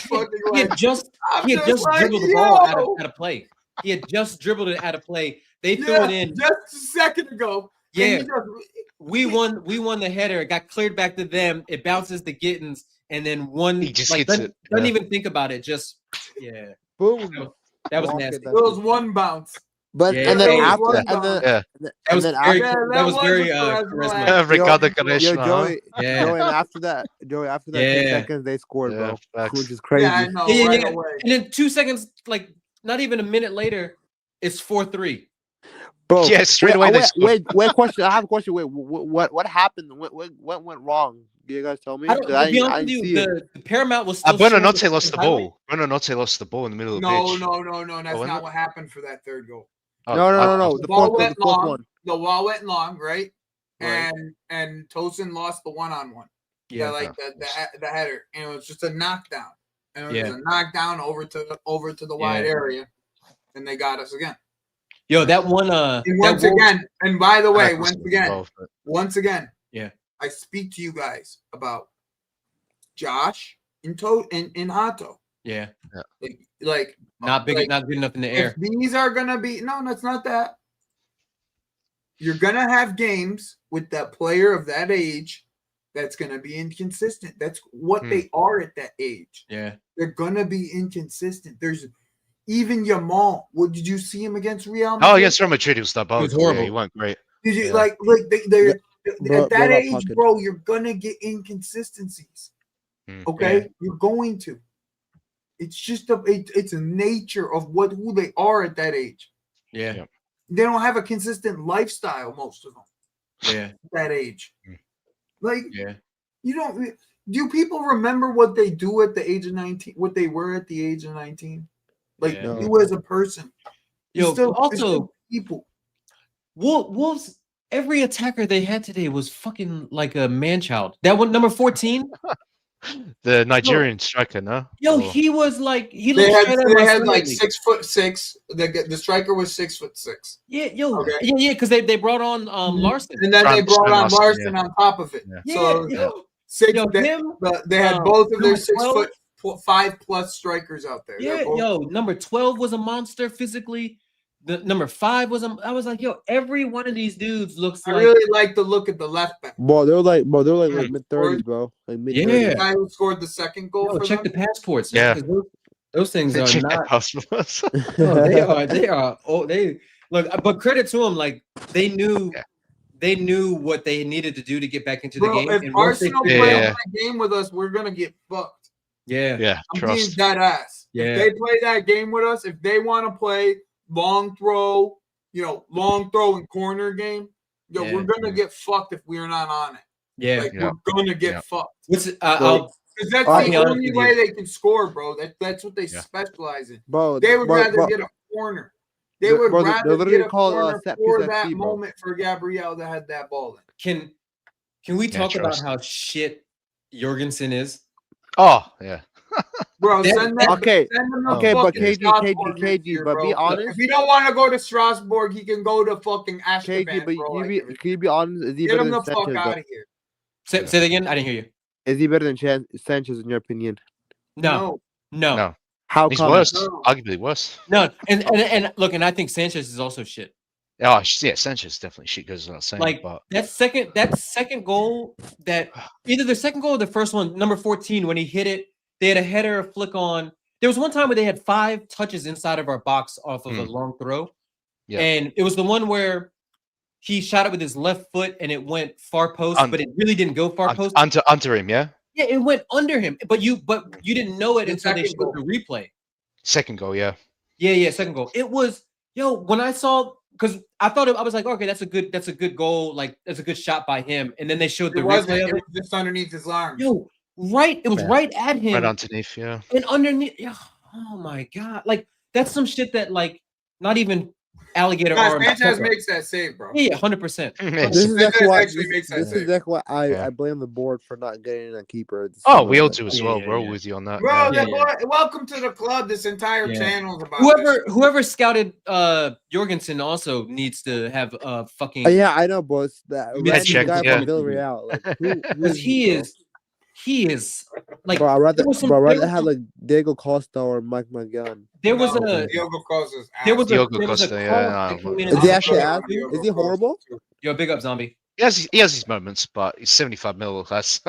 He had just dribbled the ball out of play. He had just dribbled it out of play. They threw it in just a second ago. Yeah. We won the header. It got cleared back to them. It bounces to Gittins. And then he just hits it. Doesn't even think about it. Just boom. That was nasty. It was one bounce. But Yeah, and then yeah, after yeah. and then Yeah. That and was then very, after that was very charisma. charisma. Ricardo yo, Ganesh, huh? Joey, Yeah. Joey, and after that, 10 Yeah. seconds they scored, Yeah, bro, facts. which is Yeah, crazy. I know, Yeah, right yeah. away. And then 2 seconds, like not even a minute later, it's 4-3. Bro, Yeah, straight away they scored. wait, question. I have a question. Wait, what happened? What went wrong? Do you guys tell me? I don't. 'Cause To be I honest with didn't you, see it. the Paramount was still. Bueno showing Notte the lost the highlight. ball. Bueno Notte lost the ball in the middle of the No, pitch. no. That's wasn't not it? what happened for that third goal. Oh, No. The The ball fourth went long. one. The ball went long, right? Right. And Tosin lost the one-on-one. Yeah. The header, and it was just a knockdown. And it was Yeah. a knockdown over to the wide Yeah. area, and they got us again. Yo, that one. And that once Wolves- again, and by the way, That once was again, involved, but- Yeah. I speak to you guys about Josh and Hato. Yeah. Like Not big. like, Not good enough in the if air. these are gonna be that's not that. You're gonna have games with that player of that age that's gonna be inconsistent. That's what they are at that age. Yeah. They're gonna be inconsistent. There's even Yamal. What did you see him against Real Oh, Madrid? against Real Madrid, he was diabolical. It was horrible. Yeah, he went great. Did you Yeah. like they're Bro, at that bro, age, pocket. bro? You're gonna get inconsistencies. Okay, Yeah. you're going to. It's just it's a nature of who they are at that age. Yeah. Yeah. They don't have a consistent lifestyle, most of them, Yeah. at that age. Like Yeah. you don't. Do people remember what they do at the age of 19? What they were at the age of 19? Like Yeah. you as a person. Yo, You're also still people. Wolves. Every attacker they had today was fucking like a man child. That one, number 14. The Nigerian striker, no? Yo, Or- he was like he They looked had, straight out of they my had Sunday like league. 6'6". The striker was 6'6". Yeah, yo, Okay. yeah, because they brought on Larson. And then they Trent brought on Larson, Larson on top of it. Yeah. Yeah, So yo, six. yo, they, him, they had both of their number 6'5" strikers out there. yeah, They're both- yo, number 12 was a monster physically. The number 5 was I was like, yo, every one of these dudes looks I like really like the look at the left back. Bro, they're like Yeah. mid-30s, bro. Like mid. Yeah. The guy who scored the second goal yo, for check them. the passports. Yeah. 'Cause those things are Check their not. passports. No, they are. Oh, they look. But credit to them, like they knew. Yeah. They knew what they needed to do to get back into the Bro, game. if and once they Arsenal figured play it out- Yeah. that game with us, we're gonna get fucked. yeah, Yeah, I'm being trust. dead ass. Yeah. If they play that game with us, if they want to play long throw, and corner game, Yeah. we're gonna get fucked if we're not on it. yeah. Like Yeah. we're gonna get Yeah. fucked. What's I'll Because that's I'll be the honest only with way you. they can score, bro. That's what they Yeah. specialize in. Bro, They would bro, rather bro, get a corner. They They're- would bro, they're rather literally get a called, corner set for piece that FC, bro. moment for Gabriel that had that ball in. can we talk about trust. how shit Jorgensen is? Oh, yeah. Bro, That- send that. Okay, Send him to okay, but fucking Strasbourg next year, but be bro. honest. If he don't want to go to Strasbourg, he can go to fucking Ashton. KG, but can you be honest? Is he Get better him than the fuck Sanchez? out Though? of here. Say that again. I didn't hear you. Is he better than Sanchez in your opinion? No. No. How He's come? worse. No. Arguably worse. No. And look, and I think Sanchez is also shit. Oh, yeah, Sanchez definitely shit goes without saying. Like but that second goal, that either the second goal or the first one, number 14, when he hit it, they had a header, a flick on. There was one time where they had 5 touches inside of our box off of a long throw. Yeah. And it was the one where he shot it with his left foot and it went far post, but it really didn't go far post. under him, yeah. Yeah, it went under him, but you didn't know it The until they second showed goal. the replay. Second goal, yeah. Yeah, second goal. It was when I saw, because I thought I was like, okay, that's a good goal, like that's a good shot by him, and then they showed the It wasn't. replay of It it. was just underneath his arm. It was right at him, Right underneath, yeah. and underneath. Oh my god, like that's some shit that like not even alligator arms. Sanchez makes that save, bro. Yeah, 100%. This is Sanchez exactly why. actually makes that This is save. exactly why Yeah. I blame the board for not getting a keeper. Oh, we all do as well. Yeah, We're all yeah. with you on that. Bro, yeah. welcome to the club. This entire Yeah. channel is about this. Whoever scouted Jorgensen also needs to have fucking Yeah, I know, bro. It's that Give me that random check, guy yeah. from Villarreal. Like, who because he is like Bro, I'd rather, there was some- bro, I'd there rather was have like Diego Costa or Mike McGann. there was No, a Diogo Costa's there was a Diogo there was a Costa, yeah, cross no, that came in Is and he out. actually ass? Is he horrible? Yo, big up, zombie. He has his moments, but he's 75 mil. That's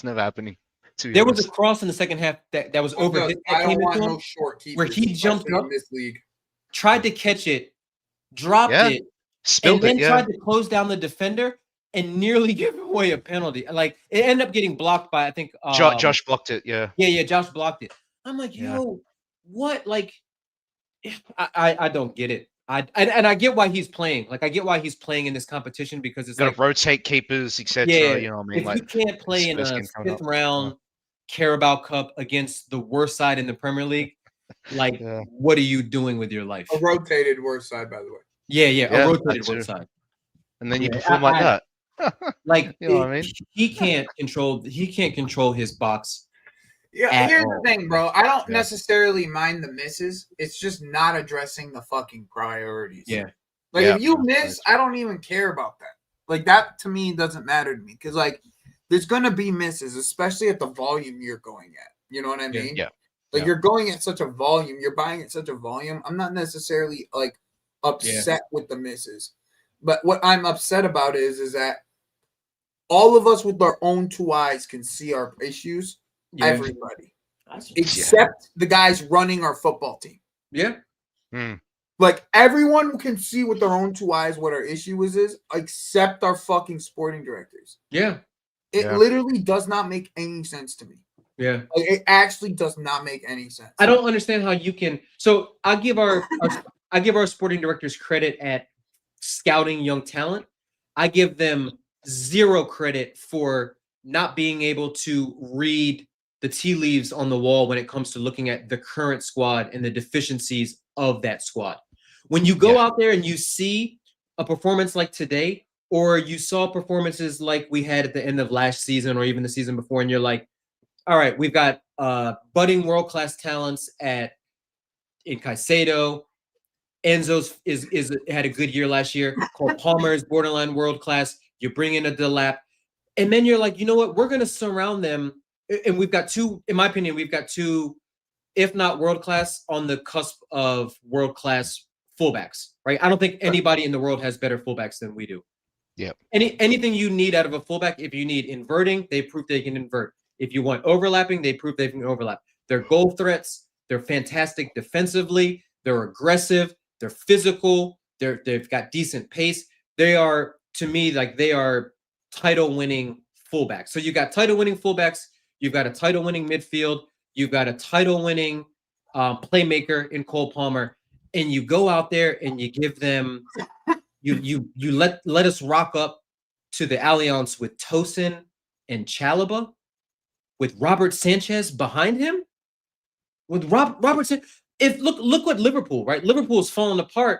never happening. To be There was honest. a cross in the second half that was over I that don't came want into no him, short keepers, where he jumped especially up, in this league. tried to catch it, dropped Yeah. it, and Spilled then it. Yeah. tried to close down the defender and nearly give away a penalty. Like it ended up getting blocked by, I think, Josh blocked it. Yeah. yeah, Josh blocked it. I'm like, Yeah. yo, what? Like, I don't get it. I get why he's playing. Like, I get why he's playing in this competition because it's Got like, to rotate keepers, etc. yeah, You know what I mean? if Like, you can't play in first a game coming 5th up. round Carabao Cup against the worst side in the Premier League, like, Yeah. what are you doing with your life? A rotated worst side, by the way. Yeah, Yeah, a rotated that too. worst side. And then you Yeah, perform like that. Like, You know what I mean? he can't control his box. Yeah, At here's all. the thing, bro. I don't Yeah. necessarily mind the misses. It's just not addressing the fucking priorities. Yeah. Like Yeah, if you that's miss, I don't even care about that. Like that to me doesn't matter to me because like there's gonna be misses, especially at the volume you're going at. You know what I mean? Yeah. Like Yeah. you're going at such a volume, you're buying at such a volume. I'm not necessarily like upset with the misses, but what I'm upset about is that all of us with our own two eyes can see our issues. Yeah. Everybody, except the guys running our football team. Yeah. Like everyone can see with their own two eyes what our issue is except our fucking sporting directors. Yeah. It Yeah. literally does not make any sense to me. Yeah. Like, it actually does not make any sense. I don't understand how you can. So I give our sporting directors credit at scouting young talent. I give them zero credit for not being able to read the tea leaves on the wall when it comes to looking at the current squad and the deficiencies of that squad. When you go out there and you see a performance like today, or you saw performances like we had at the end of last season or even the season before, and you're like, all right, we've got budding world-class talents in Caicedo. Enzo's is had a good year last year. Cole Palmer is borderline world-class. You bring in a Delap. And then you're like, you know what? We're going to surround them. And we've got two, in my opinion, we've got two, if not world-class, on the cusp of world-class fullbacks, right? I don't think anybody in the world has better fullbacks than we do. Yeah. Anything you need out of a fullback, if you need inverting, they prove they can invert. If you want overlapping, they prove they can overlap. They're goal threats. They're fantastic defensively. They're aggressive. They're physical. They've got decent pace. They are, to me, like they are title-winning fullbacks. So you got title-winning fullbacks. You've got a title-winning midfield. You've got a title-winning playmaker in Cole Palmer, and you go out there and you give them, you let us rock up to the Allianz with Tosin and Chalobah, with Robert Sanchez behind him, with Robert Sanchez. If look what Liverpool, right? Liverpool's fallen apart,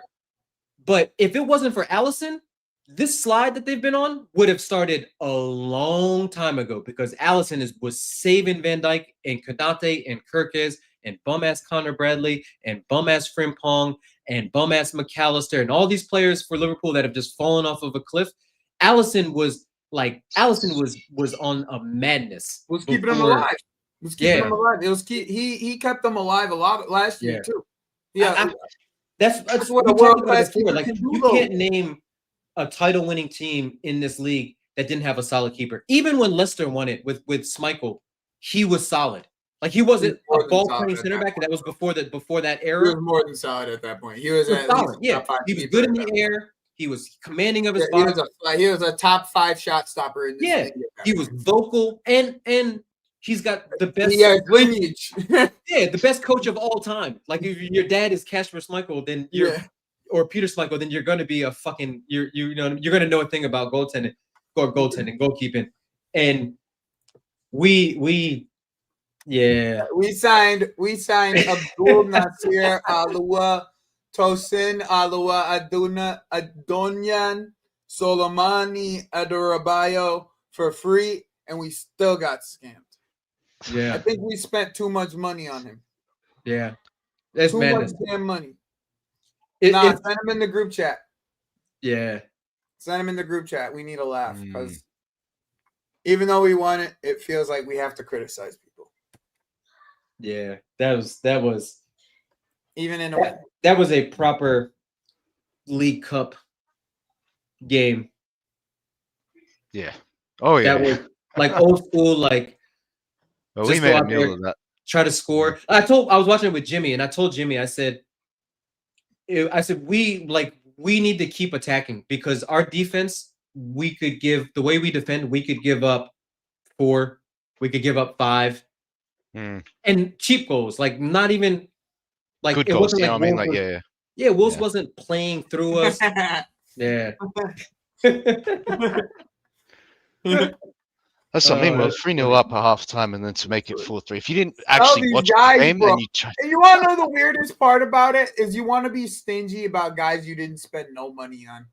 but if it wasn't for Alisson, this slide that they've been on would have started a long time ago because Alisson was saving Van Dijk and Konate and Kirkes and bum-ass Connor Bradley and bum-ass Frimpong and bum-ass McAllister and all these players for Liverpool that have just fallen off of a cliff. Alisson was on a madness. Was keeping them alive. Was keeping them alive. It was he kept them alive a lot last year too. Yeah, that's what a world class keeper like. can do. You can't name a title-winning team in this league that didn't have a solid keeper. Even when Leicester won it with Schmeichel, he was solid. Like he wasn't a ball-playing center back. That was before that era. He was more than solid at that point. He was solid. Yeah, he was good in the air. He was commanding of his body. He was a top 5 shot stopper in this league. He was vocal and he's got the best. He has lineage. Yeah, the best coach of all time. Like if your dad is Kasper Schmeichel, then or Peter Schmeichel, then you're going to be a fucking you're going to know a thing about goaltending, goalkeeping, and we signed Abdul Nasir Alua, Tosin Alua Adonyan, Solomani Adorabayo for free, and we still got scammed. Yeah, I think we spent too much money on him. Yeah, that's too madness. much damn money. Send him in the group chat. Yeah, send him in the group chat. We need a laugh because even though we won it, it feels like we have to criticize people. Yeah, that was even in a win. That was a proper League Cup game. Yeah. Oh yeah. That was like old school, like. Well, we made a meal of that. Try to score. I was watching it with Jimmy, and I told Jimmy, I said, we we need to keep attacking because our defense, we could give the way we defend, we could give up 4, we could give up 5, and cheap goals, like not even like Good it goals. wasn't You like know what I mean? Wolves Like, was- yeah. Wolves Yeah. wasn't playing through us. Yeah. That's what I mean. We're That's 3-0 funny. up at half time and then to make it 4-3. If you didn't All actually these watch guys, the game, bro. then you try. And you want to know the weirdest part about it is you want to be stingy about guys you didn't spend no money on.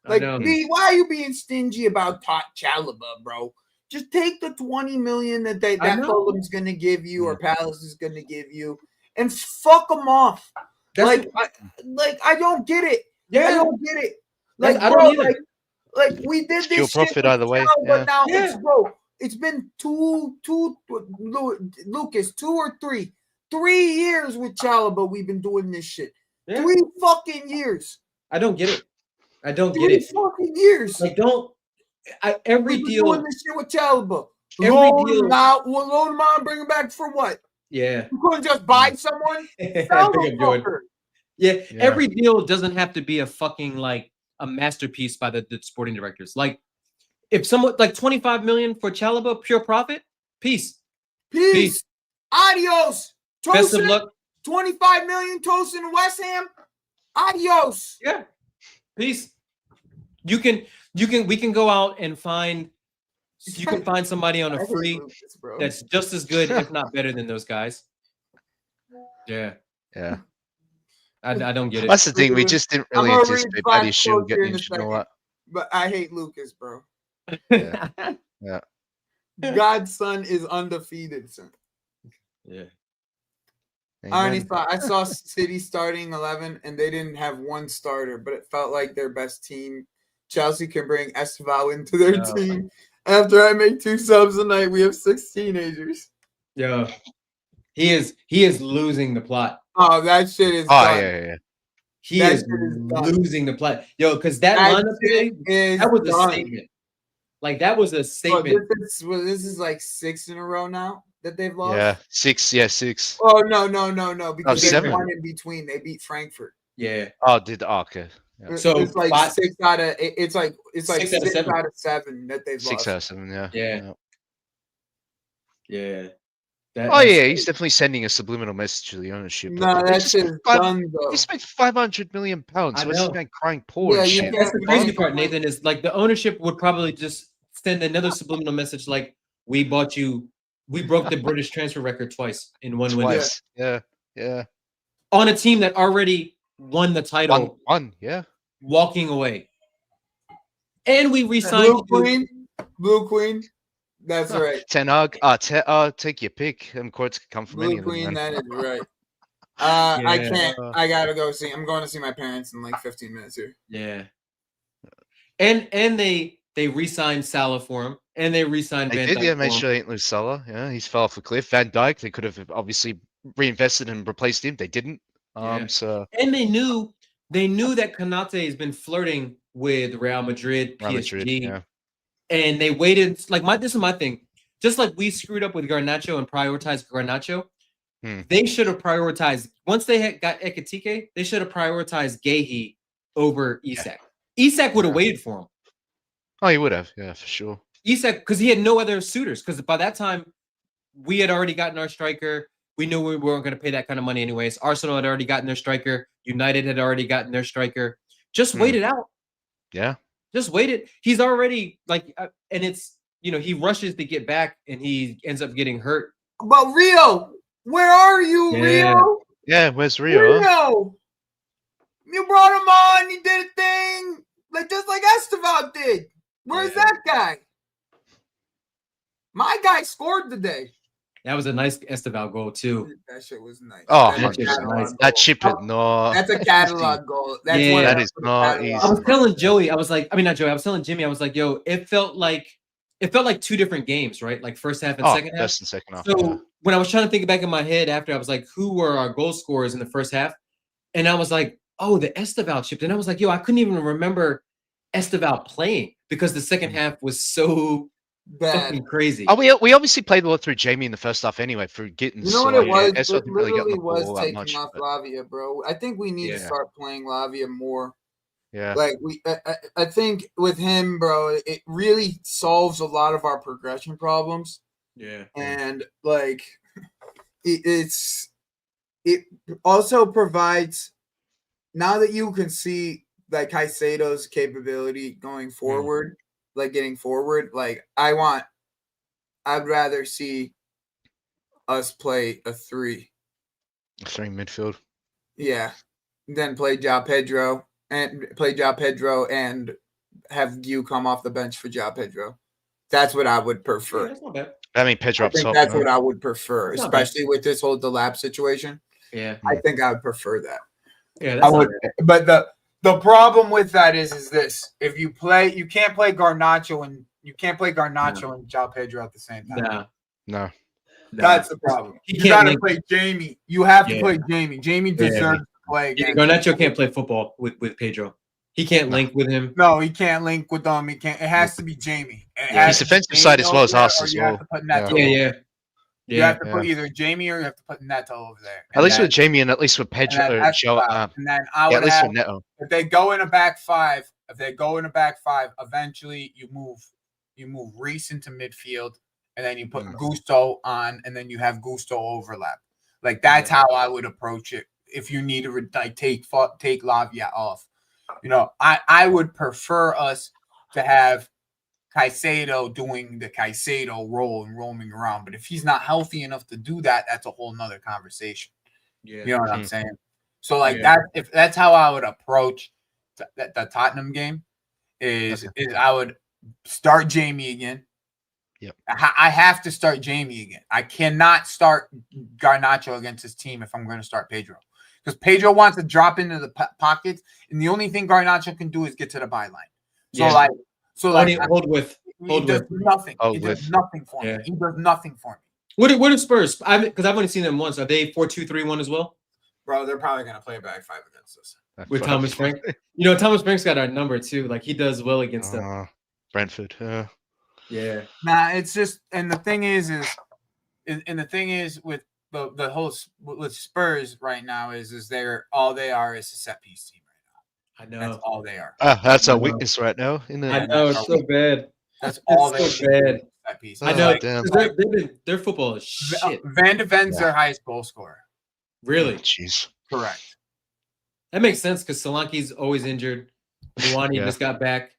I Like, know. why are you being stingy about Tot Chalaba, bro? Just take the 20 million that I know. Fulham's gonna give you or Palace is gonna give you, and fuck them off. That's I don't get it. yeah. I don't get it. Like, I bro, don't either. like we did It's pure this shit profit with either way, Chal, but yeah. now Yeah. it's bro. It's been Lucas, 2 or 3 years with Chalaba. We've been doing this shit. Yeah. 3 fucking years. I don't get it. I don't 3 get it. fucking years. I don't. Every We've been deal. doing this shit with Chalaba. Every Loan deal- him out. We'll loan him out and bring him back for what? Yeah. You couldn't just buy someone? I Sell think the I'm doing. fucker. Yeah. Yeah. Every deal doesn't have to be a fucking like a masterpiece by the sporting directors. Like if someone like 25 million for Chalaba, pure profit, peace. Peace. Adios. Best of Tosin, luck. 25 million Tosin West Ham. Adios. Yeah. Peace. We can go out and find you can find somebody on I a hate free Lucas, bro. that's just as good, if not better than those guys. Yeah. Yeah. I don't get it. That's the thing. We just didn't really I'm gonna read anticipate Fox Paddy Shield quotes here getting in a injured and all second. that. But I hate Lucas, bro. Yeah. Yeah. God's son is undefeated, son. Yeah. Amen. I saw City starting 11 and they didn't have one starter, but it felt like their best team. Chelsea can bring Esteval into their Yeah. team. After I make 2 subs a night, we have 6 teenagers. Yo. He is losing the plot. Oh, that shit is Oh, done. yeah. He That is shit is done. losing the plot. Yo, because that That lineup today, shit is that was a done. statement. Like that was a Bro, statement. this is like 6 in a row now that they've lost. Yeah. 6. Yeah, 6. Oh no, because they 7. won in between. They beat Frankfurt. Yeah. Oh, okay. Yeah. So it's like 5 6 out of it's like 6 out of 6 7. out of 7 that they've 6 lost. out of 7. Yeah. Yeah. Yeah. That- Oh that's- yeah, he's definitely sending a subliminal message to the ownership. No, They that just shit spent is five- done though. They spent £500 million. I What's this know. man crying poor Yeah, and you shit? That's the can't- crazy can't part, complain. Nathan, is like the ownership would probably just send another subliminal message like, we bought you, we broke the British transfer record twice in one window. Twice. Yeah. Yeah. On a team that already won the title, One. Yeah. walking away. And we re-signed Blue Queen. That's right. Ten Hag. Take your pick. Quotes could come from any Blue of them. Queen, Man. that is right. I Yeah. can't. I gotta go see. I'm going to see my parents in like 15 minutes here. Yeah. And they re-signed Salah for him, and they re-signed They Van did, Dijk yeah. for Made him. sure they didn't lose Salah. Yeah, he's fell off a cliff. Van Dijk, they could have obviously reinvested and replaced him. They didn't. Yeah. So And they knew that Konate has been flirting with Real Madrid, Real PSG, Madrid, yeah. and they waited. Like this is my thing. Just like we screwed up with Garnacho and prioritized Garnacho, they should have prioritized once they had got Ekitike. They should have prioritized Gehi over Isak. Isak would have waited for him. Oh, he would have. Yeah, for sure. Isak, because he had no other suitors. Because by that time, we had already gotten our striker. We knew we weren't going to pay that kind of money anyways. Arsenal had already gotten their striker. United had already gotten their striker. Just wait it out. Yeah. Just wait it. He's already like, and it's, he rushes to get back and he ends up getting hurt. But Rio, where are you, Yeah. Rio? Yeah, where's Rio? Huh? Rio, you brought him on. You did a thing, just like Esteval did. Where's that guy? My guy scored today. That was a nice Esteval goal too. That shit was nice. Oh, That's a 100%. catalog nice. goal. That chip it, no. That's a catalog goal. That's Yeah. one That of is the not catalog easy. I was goals. telling Joey, I was like, I mean not Joey, I was telling Jimmy, I was like, yo, it felt like 2 different games, right? Like first half and second half. First and second half. So yeah. when I was trying to think back in my head after, I was like, who were our goal scorers in the first half? And I was like, oh, the Esteval chipped. And I was like, yo, I couldn't even remember Esteval playing because the second half was so Bad. fucking crazy. Oh, we obviously played a lot through Jamie in the first half anyway for getting. You know what it was? Eso It didn't really get on literally the ball was that taking much, off but- Lavia, bro. I think we need to Yeah. start playing Lavia more. Yeah. Like I think with him, bro, it really solves a lot of our progression problems. Yeah. And like it also provides, now that you can see like Caicedo's capability going forward, like getting forward, like I'd rather see us play a 3. Three midfield. Yeah. Then play João Pedro and have you come off the bench for João Pedro. That's what I would Yeah, prefer. that's not bad. I mean, Pedro I up think top. that's no? what I would prefer, It's not bad. especially with this whole Delap situation. Yeah. I think I would prefer that. Yeah, I that's not would, bad. but the problem with that is this: if you can't play Garnacho and João Pedro at the same time. Nah. No. That's the problem. He You can't gotta link- play Jamie. You have to Yeah. play Jamie. Jamie deserves to play Yeah, again. Garnacho can't play football with Pedro. He can't No. link with him. No, he can't link with them. He can't. It has to be Jamie. It Yeah. has His to be defensive Jamie side as well as over there, us or as you well. have to put Neto. Yeah, over yeah. there. Yeah. You have to put Yeah. either Jamie or you have to put Neto over there. At least with Jamie and at least with and Pedro. then Escobar. And then I Yeah, would at least have, with Neto. if they go in a back five, eventually you move Reese into midfield, and then you put Gusto on, and then you have Gusto overlap. Like that's how I would approach it. If you need to like take Lavia off, I would prefer us to have Caicedo doing the Caicedo role and roaming around. But if he's not healthy enough to do that, that's a whole nother conversation. Yeah. You know what I'm saying? So like if that's how I would approach the Tottenham game is I would start Jamie again. Yep. I have to start Jamie again. I cannot start Garnacho against his team if I'm going to start Pedro. Because Pedro wants to drop into the pockets, and the only thing Garnacho can do is get to the byline. So hold with. He does nothing. Hold He does with. nothing for me. He does nothing for me. What are Spurs? Because I've only seen them once. Are they 4-2-3-1 as well? Bro, they're probably going to play a back five against us. With Thomas Frank? Thomas Frank's got our number too. Like he does well against them. Brentford. Yeah. Nah, it's just, and the thing is with the whole with Spurs right now is they're all they are is a set piece team right now. I know. That's all they are. That's our weakness right now. I know it's so bad. That's all It's they so bad. Set piece. I know. damn. Their football is shit. Van de Ven's their highest goal scorer. Really? Jeez. Correct. That makes sense because Solanke's always injured. Luani Yeah. just got back.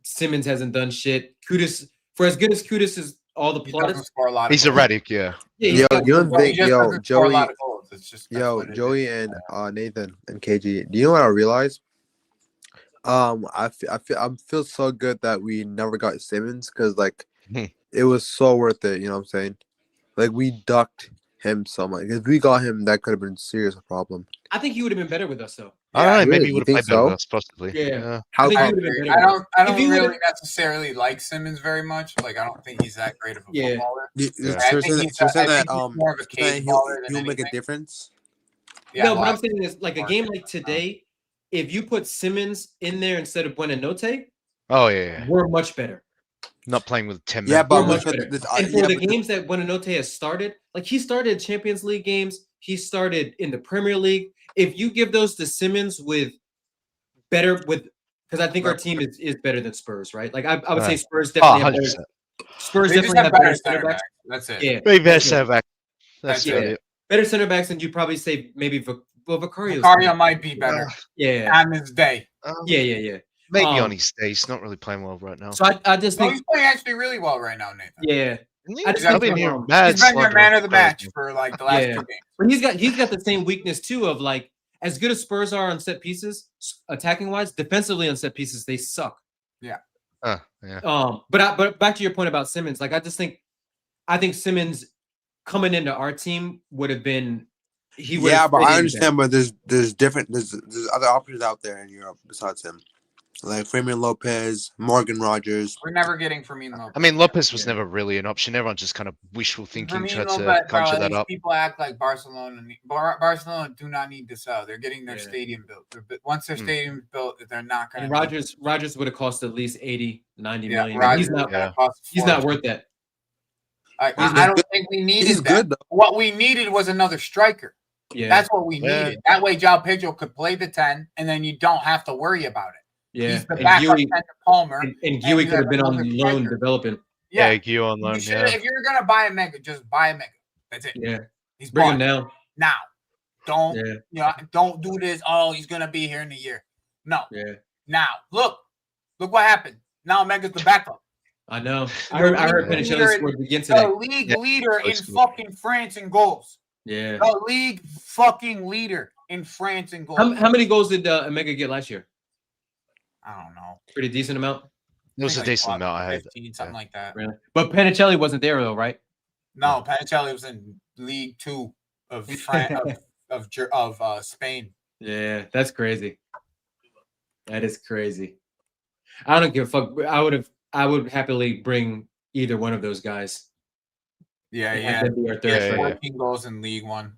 Simmons hasn't done shit. Kudus, for as good as Kudus is all the He doesn't plaudits. score a lot. He's erratic, yeah. Yeah, Yo, you don't He think, just yo, doesn't score a Joey, lot of goals. It's just that's yo, what it Joey is. and Nathan and KG. Do you know what I realized? I feel so good that we never got Simmons because like it was so worth it. You know what I'm saying? Like we ducked him so much. If we got him, that could have been a serious problem. I think he would have been better with us though. I don't know. really? Maybe he You would have think played better with so? us, possibly. Yeah. How I think I he would have agree. been better. with us. I If don't he really would've- necessarily like Simmons very much. Like I don't think he's that great of a Yeah. footballer. So Yeah. I you're think saying he's that more of a cage he'll baller than make a anything. difference. Yeah, No, well, what I'm saying is like a game like today, if you put Simmons in there instead of Buenanote, Oh, yeah. we're much better. Not playing with 10 Yeah, men. but We're much with better. this, And for the games that Buenanote has started, like he started Champions League games, he started in the Premier League. If you give those to Simmons because I think our team is better than Spurs, right? Like I would say Right. Spurs Oh, definitely have 100%. better. Spurs they just definitely have have better better center center backs. backs. That's it. Yeah, Maybe better that's it. center back. That's That's it. it. Better center backs, and you probably say maybe Vicario. Vicario might be better Yeah, on his day. yeah. Maybe Um, on his day. He's not really playing well right now. So I just No, think he's playing actually really well right now, Nathan. yeah, I just I've think been hearing he's bad He's been your slander man on of the Spurs. match for like the last Yeah. 2 games. but he's got the same weakness too of like as good as Spurs are on set pieces, attacking wise, defensively on set pieces they suck. Yeah. But back to your point about Simmons, like I think Simmons coming into our team would have been Yeah, but fit I in understand. But there's other options out there in Europe besides him, like Firmino Lopez, Morgan Rogers. We're never getting Firmino Lopez. I mean, Lopez was never really an option. Everyone just kind of wishful thinking, tried Firmino, to but conjure bro, that these up. people act like Barcelona. Barcelona do not need to sell. They're getting their Yeah. stadium built. Once their stadium's built, they're not going And to. Rogers would have cost at least 80, 90 Yeah, million. Rodgers He's not gonna cost he's not worth that. I He's don't good. think we needed He's that. good though. What we needed was another striker. Yeah. That's what we Yeah. needed. That way, João Pedro could play the 10, and then you don't have to worry about it. Yeah, He's the and backup Huey, to Palmer. and Huey you could have have been on another loan kicker. developing. Yeah, you on you loan. should. Yeah. If you're gonna buy a mega, just buy a mega. That's it. Yeah, He's bring him bought now. Don't Yeah, don't do this. Oh, he's gonna be here in a year. No. yeah. Now look what happened. Now Mega's the backup. I know. I The heard league Penicelli leader- scored again today. The league Yeah. leader in That's good. fucking France in goals. Yeah. The league fucking leader in France in goals. How many goals did Omega get last year? I don't know. Pretty decent amount. It was a Like decent amount. I had. 15, something like that. Really? But Penicelli wasn't there though, right? No, Panicelli was in League 2 of of Spain. Yeah, that's crazy. That is crazy. I don't give a fuck. I would happily bring either one of those guys. Yeah, And yeah. have them be our He third had striker. 14 goals in League 1.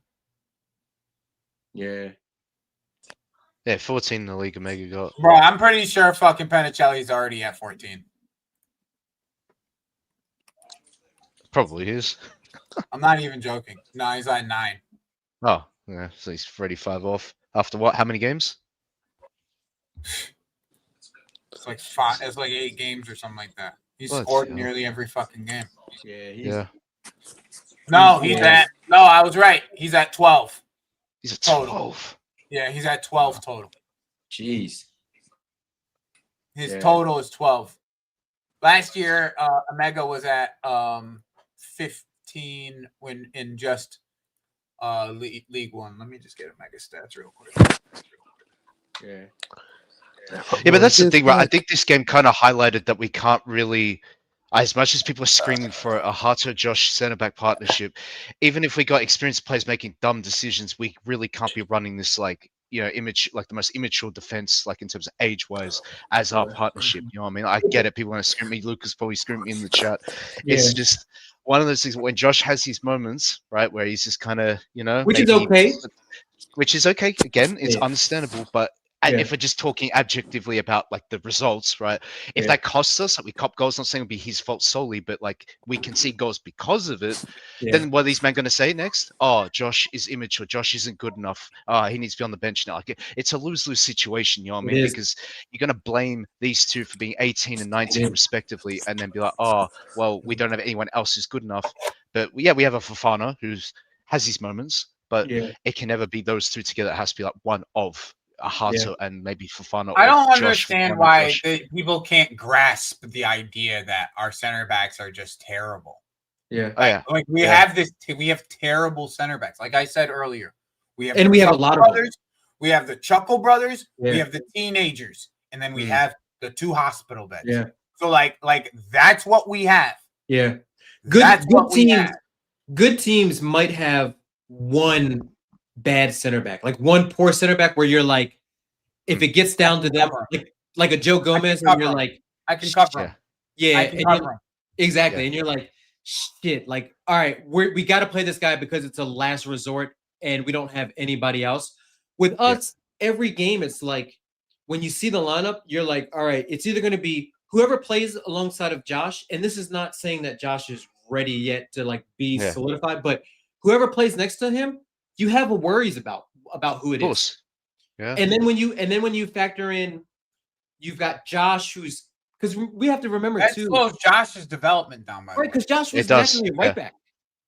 Yeah. Yeah, 14 in the league. Omega got. Bro, I'm pretty sure fucking Panicelli's already at 14. Probably is. I'm not even joking. No, he's at 9. Oh, yeah. So he's 35 off. After what? How many games? It's like 5. It's like 8 games or something like that. He's What? scored Yeah. nearly every fucking game. Yeah. Yeah. No, he's Yeah. at. No, I was right. He's at 12. He's at Total. 12. Yeah, he's at 12 total. Jeez. His Yeah. total is 12. Last year, Omega was at 15 when in just League 1. Let me just get Omega stats real quick. Yeah. Yeah, but that's the It's thing, right? I like- think this game kind of highlighted that we can't really, as much as people are screaming for a Hato Josh centre back partnership, even if we got experienced players making dumb decisions, we really can't be running this like image like the most immature defense, like in terms of age wise, as our partnership. You know what I mean? I get it. People want to scream at me. Lucas probably screamed at me in the chat. It's Yeah. just one of those things when Josh has his moments, right, where he's just kind of, Which is maybe- okay. Which is okay. Again, it's Yeah. understandable, but. And if we're just talking objectively about like the results, right? If Yeah. that costs us, like we cop goals, not saying it'll be his fault solely, but like we can see goals because of it, Yeah. then what are these men going to say next? Oh, Josh is immature. Josh isn't good enough. Oh, he needs to be on the bench now. Like it's a lose-lose situation, you know what I It mean? is. Because you're going to blame these two for being 18 and 19 is. respectively, and then be like, oh, well, we don't have anyone else who's good enough. But yeah, we have a Fofana who's has his moments, but Yeah. it can never be those two together. It has to be like one of a Hato and maybe Fofana. I or don't Josh, understand Fofana, why Josh. people can't grasp the idea that our center backs are just terrible. Yeah. Oh yeah, Like we Yeah. have we have terrible center backs. Like I said earlier, we have And the we have a Chuckle lot of them. brothers. We have the Chuckle brothers. Yeah. We have the teenagers, and then we Mm. have the 2 hospital beds. Yeah. So like that's what we have. Yeah. Good, That's good what we teams. have. Good teams might have one bad center back, like one poor center back, where you're like, if it gets down to them, like a Joe Gomez, and cover you're him. like, I can cover Yeah. them. yeah, I can and cover you're- them. exactly, Yeah. and you're like, shit, like, all right, we got to play this guy because it's a last resort, and we don't have anybody else. With us, every game, it's like when you see the lineup, you're like, all right, it's either going to be whoever plays alongside of Josh, and this is not saying that Josh is ready yet to like be Yeah. solidified, but whoever plays next to him, you have worries about who it Of is. course. Yeah. And then when you factor in, you've got Josh, who's because we have to remember That too, slows Josh's development down by the right? way. Because Josh was It does, naturally a right yeah. back.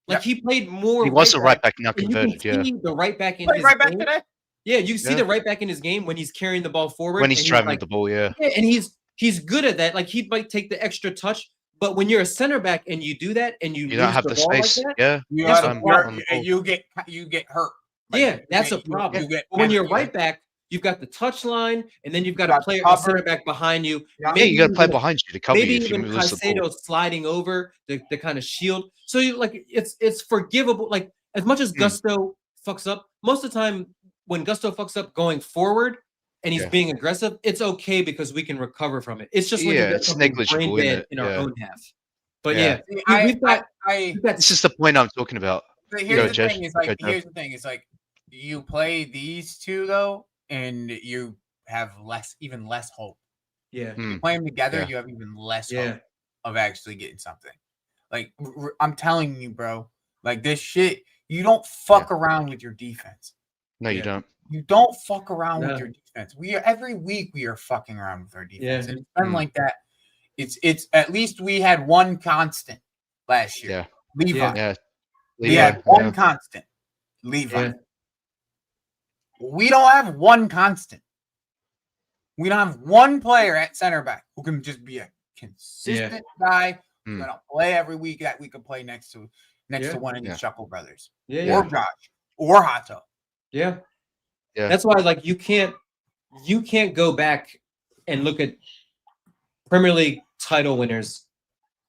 Like he played more. He was a right back, back, now and you can converted. Yeah. see the right back in Played his right back game. today. Yeah, you see Yeah. the right back in his game when he's carrying the ball forward. When he's and driving like, with the ball, yeah. yeah, and he's good at that. Like he might take the extra touch, but when you're a center back and you do that and you You don't lose have the ball like space. that, Yeah. You, That's gotta the work, problem. and you get hurt. yeah, you that's a get- you- problem. you get But when you're penalty. right back, you've got the touch line, and then you've got got a player, a cover. center back behind you. Yeah. Yeah, you got to play even- behind you to cover Maybe you if you even lose the ball. Caicedo sliding over the kind of shield. So you like it's forgivable. Like as much as Gusto fucks up, most of the time when Gusto fucks up going forward and he's Yeah. being aggressive, it's okay because we can recover from it. It's just when Yeah, you get it's something negligible, brain isn't dead it? in our Yeah. own half. But Yeah. yeah, See, we've got This is the point I'm talking about. But Go, here's the Jeff. thing: is Go, like Jeff. here's the thing: is like you play these two though, and you have even less hope. yeah, Hmm. Play them together, Yeah. you have even less yeah. hope of actually getting something. Like I'm telling you, bro. Like this shit, you don't fuck around with your defense. No, you Yeah. don't. You don't fuck around No. with your defense. Every week we are fucking around with our defense, Yeah. and it's been like that. It's at least we had one constant last year. Yeah. Levi. Yeah. We had one yeah. constant. Levi. Yeah. We don't have one constant. We don't have one player at center back who can just be a consistent guy who's gonna play every week that we can play next to one of these Shuckle brothers. Or Josh or Hato. Yeah. Yeah. That's why, like, you can't go back and look at Premier League title winners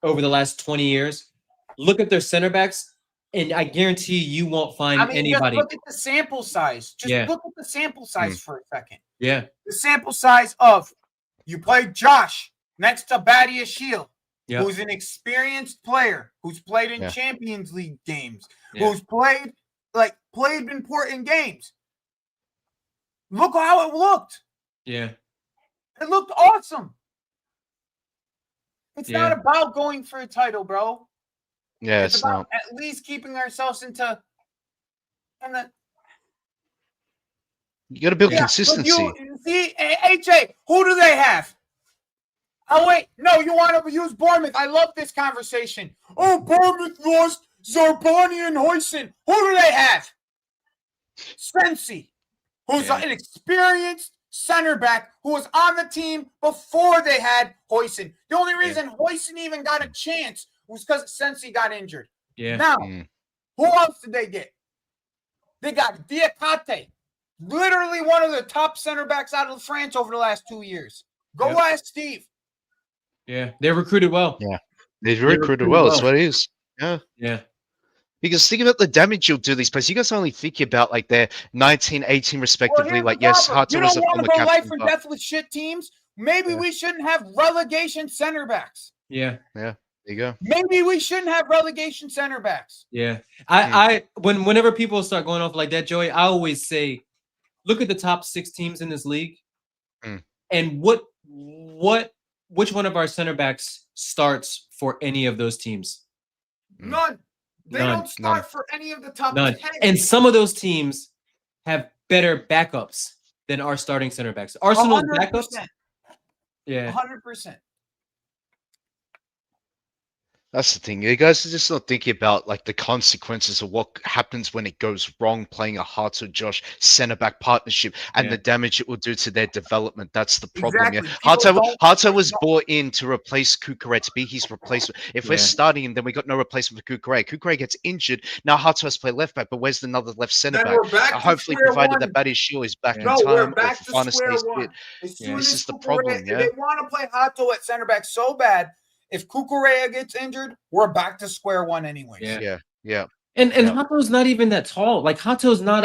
over the last 20 years. Look at their center backs, and I guarantee you won't find anybody. Just look at the sample size. Just look at the sample size for a second. Yeah. The sample size of you played Josh next to Badia Shield, who's an experienced player, who's played in Champions League games, who's played important games. Look how it looked. Yeah. It looked awesome. It's not about going for a title, bro. Yeah, it's about at least keeping ourselves into. You got to build consistency. See, AJ, who do they have? Oh, wait. No, you want to use Bournemouth. I love this conversation. Oh, Bournemouth lost Zarbani and Hoyson. Who do they have? Sensi, who's an experienced center back who was on the team before they had Hoyson. The only reason Hoyson even got a chance was because Sensi got injured. Yeah. Now, who else did they get? They got Diakate, literally one of the top center backs out of France over the last 2 years. Go ask Steve. Yeah, they recruited well. Yeah, they recruited well. That's what it is. Yeah. Yeah. Because think about the damage you'll do these players. You guys only think about like their 19, 18 respectively. Well, like, yes, Hato was a want former to go captain. life or death with shit teams. Maybe we shouldn't have relegation center backs. Yeah. Yeah. There you go. Maybe we shouldn't have relegation center backs. Yeah. Whenever people start going off like that, Joey, I always say, look at the top 6 teams in this league, and which one of our center backs starts for any of those teams? None. They don't start for any of the top 10. And some of those teams have better backups than our starting center backs. Arsenal's 100%. backups. Yeah. 100%. That's the thing. You guys are just not thinking about like the consequences of what happens when it goes wrong playing a Hato Josh center back partnership and the damage it will do to their development. That's the problem. Exactly. Yeah. Hato was brought in to replace Kukure, to be his replacement. If we're starting him, then we got no replacement for Kukure. Kukure gets injured. Now Hato has to play left back, but where's another left center back? Hopefully, provided that Badia Shield is back in time. We're back to Fafana square stays one. fit. This is the problem. They want to play Hato at center back so bad. If Kukurea gets injured, we're back to square one anyway. Yeah. And Hato's not even that tall. Like, Hato's not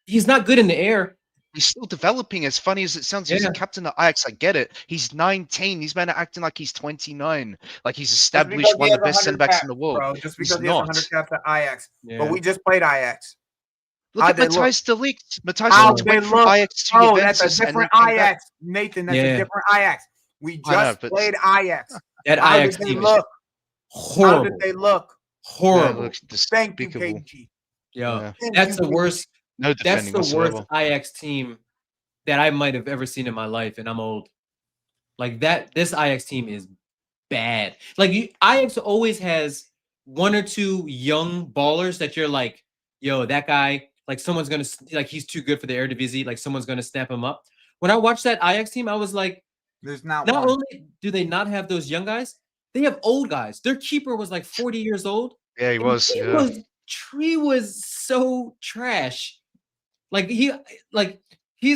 he's not good in the air. He's still developing. As funny as it sounds, he's a captain of Ajax. I get it. He's 19. He's been acting like he's 29. Like he's established one of the best center backs in the world. Bro, just because he has 100 caps at Ajax. Yeah. But we just played Ajax. Look at Matthijs de Ligt. Matthijs How de Ligt they went from look. Ajax to Oh, Juventus. that's a different and then came back. Ajax. Nathan, that's a different Ajax. We just played Ajax. That How Ajax did they team look? horrible. How did they look? Horrible. Thank you, despicable. KG. Yeah. That's the worst. No That's defending the worst whatsoever. Ajax team that I might have ever seen in my life, and I'm old. Like that, this Ajax team is bad. Like Ajax always has 1 or 2 young ballers that you're like, yo, that guy, like someone's gonna like he's too good for the Eredivisie, like someone's gonna snap him up. When I watched that Ajax team, I was like, there's not only do they not have those young guys, they have old guys. Their keeper was like 40 years old. Yeah, he was. He was so trash. Like he's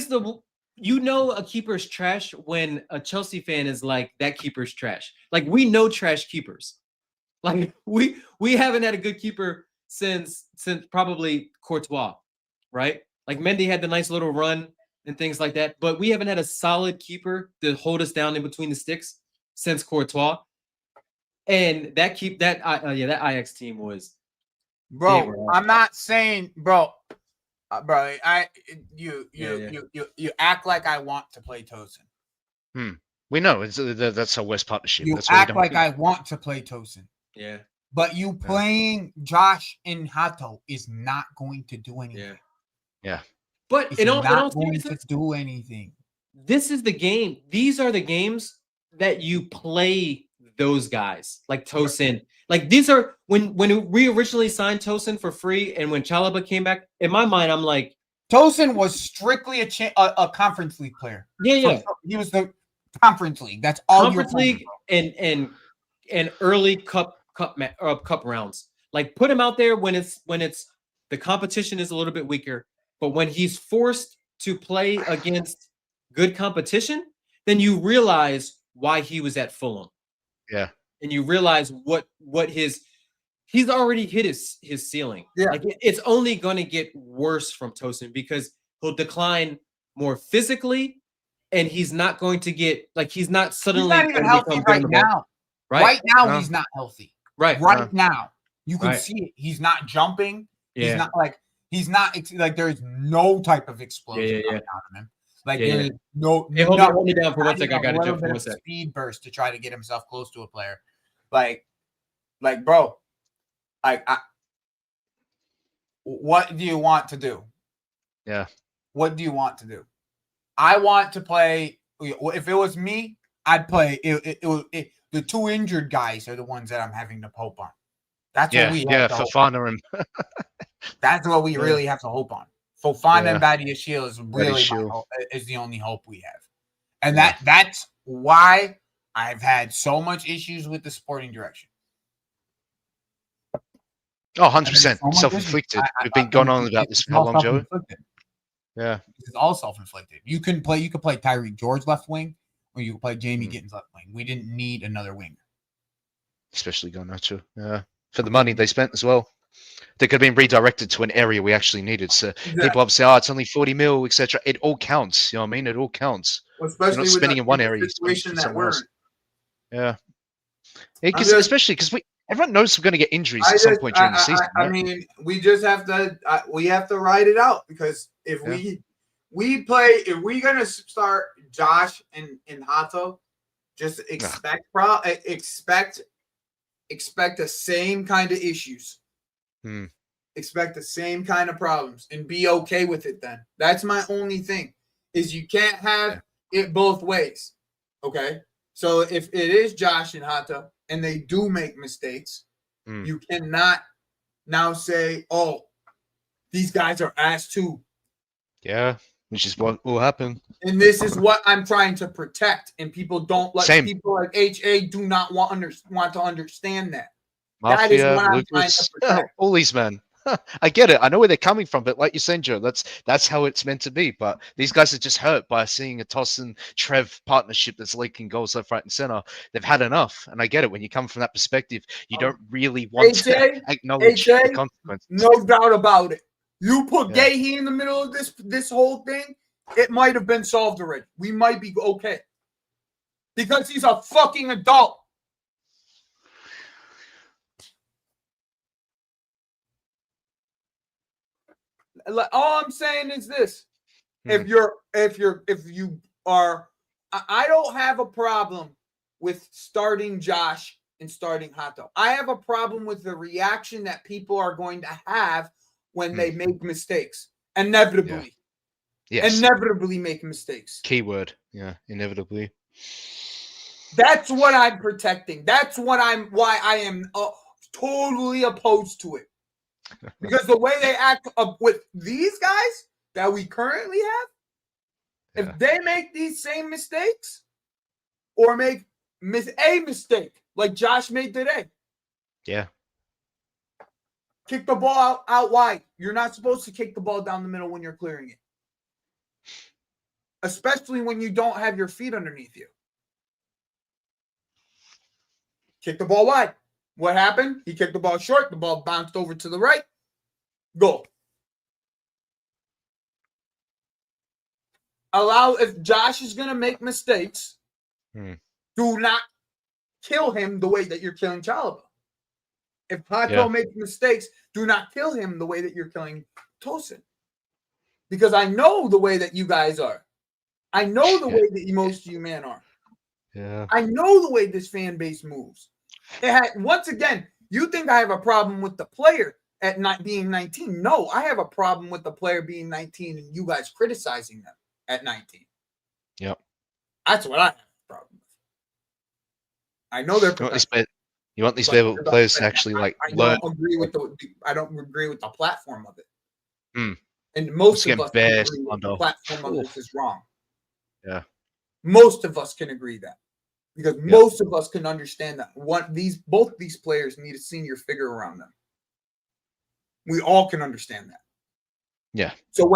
the a keeper's trash when a Chelsea fan is like, that keeper's trash. Like, we know trash keepers. Like we haven't had a good keeper since probably Courtois, right? Like Mendy had the nice little run and things like that, but we haven't had a solid keeper to hold us down in between the sticks since Courtois. And that Ajax team was, bro. I'm not saying, bro. You act like I want to play Tosin. We know that's our worst partnership. You that's act like I want to play Tosin. Yeah. But you playing Josh and Hato is not going to do anything. Yeah. But It's in all not going seriousness, to do anything. this is the game. These are the games that you play those guys like Tosin. Like these are when we originally signed Tosin for free, and when Chalaba came back, in my mind, I'm like, Tosin was strictly a conference league player. yeah. He was the conference league. That's all. Conference league and early cup rounds. Like put him out there when it's the competition is a little bit weaker, but when he's forced to play against good competition, then you realize why he was at Fulham. Yeah. And you realize what he's already hit his ceiling. Yeah. Like it's only going to get worse from Tosin because he'll decline more physically, and he's not going to get like he's not suddenly He's not even healthy right now. Right now, he's not healthy. Right now, you can see it. He's not jumping. Yeah. He's not like there's no type of explosion coming out of him. Like there's no. Hey, hold me down for one second. I gotta jump for one second. Speed burst to try to get himself close to a player, like bro, what do you want to do? Yeah. What do you want to do? I want to play. If it was me, I'd play. The two injured guys are the ones that I'm having to hope on. That's what we have to Fofana and that's what we really have to hope on. Fofana and Badiashile is really is the only hope we have, and that's why I've had so much issues with the sporting direction. Oh, 100%. Self-inflicted. We've been going on about this for how long, Joe? Yeah. It's all self-inflicted. You could play Tyreek George left wing, or you could play Jamie Gittins left wing. We didn't need another winger. Especially Garnacho. Yeah. For the money they spent as well. They could have been redirected to an area we actually needed. So people obviously, it's only 40 mil, etc. It all counts. You know what I mean? It all counts. Well, especially you're not spending in one area. Situation that we're in. Yeah. Especially because everyone knows we're going to get injuries at some point during the season. I mean, we just have to ride it out because if we're going to start Josh and Hato, just expect the same kind of issues. Expect the same kind of problems and be okay with it then. That's my only thing is you can't have it both ways. Okay? So if it is Josh and Hato and they do make mistakes, you cannot now say, oh, these guys are ass too. Yeah, which is what will happen. And this is what I'm trying to protect. And people don't people like HA do not want to understand that. Mafia, that is what I'm trying to protect. All these men. I get it. I know where they're coming from, but like you're saying, Joe, that's how it's meant to be. But these guys are just hurt by seeing a Tosin Trev partnership that's leaking goals left, right, and center. They've had enough, and I get it. When you come from that perspective, you don't really want to acknowledge the consequences. No doubt about it. You put Gahey in the middle of this whole thing, it might have been solved already. We might be okay because he's a fucking adult. All I'm saying is this: if you are, I don't have a problem with starting Josh and starting Hato. I have a problem with the reaction that people are going to have when they make mistakes. Inevitably, inevitably make mistakes. Keyword, inevitably. That's what I'm protecting. That's why I am totally opposed to it. Because the way they act with these guys that we currently have, if they make these same mistakes or make a mistake like Josh made today, kick the ball out wide. You're not supposed to kick the ball down the middle when you're clearing it, especially when you don't have your feet underneath you. Kick the ball wide. What happened? He kicked the ball short. The ball bounced over to the right. Goal. If Josh is going to make mistakes, do not kill him the way that you're killing Chalaba. If Hato makes mistakes, do not kill him the way that you're killing Tosin. Because I know the way that you guys are. I know the way that most of you men are. Yeah. I know the way this fan base moves. Once again, you think I have a problem with the player. at not being 19. No, I have a problem with the player being 19 and you guys criticizing them at 19. Yep. That's what I have a problem with. I know they're You want these but- players to but actually like I learn. don't agree with the platform of it. Hmm. And most It's of us getting can bare agree with the slander. platform of this is wrong. Yeah. Most of us can agree that. Because most of us can understand that both these players need a senior figure around them. We all can understand that. Yeah. So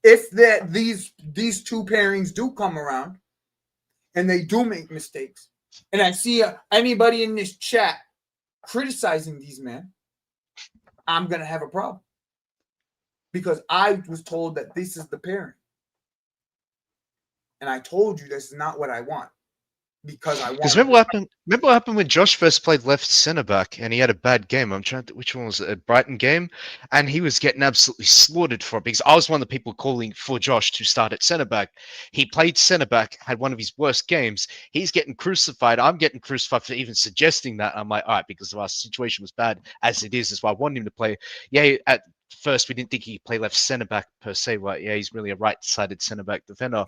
if these two pairings do come around and they do make mistakes, and I see anybody in this chat criticizing these men, I'm gonna have a problem because I was told that this is the pairing, and I told you this is not what I want. Because I want. Because remember what happened when Josh first played left centre back and he had a bad game. I'm trying to which one was it? A Brighton game, and he was getting absolutely slaughtered for it because I was one of the people calling for Josh to start at centre back. He played centre back, had one of his worst games. He's getting crucified. I'm getting crucified for even suggesting that. I'm like, all right, because our situation was bad as it is. That's why I wanted him to play. Yeah, at first we didn't think he could play left centre back per se. Well, yeah, he's really a right-sided centre back defender,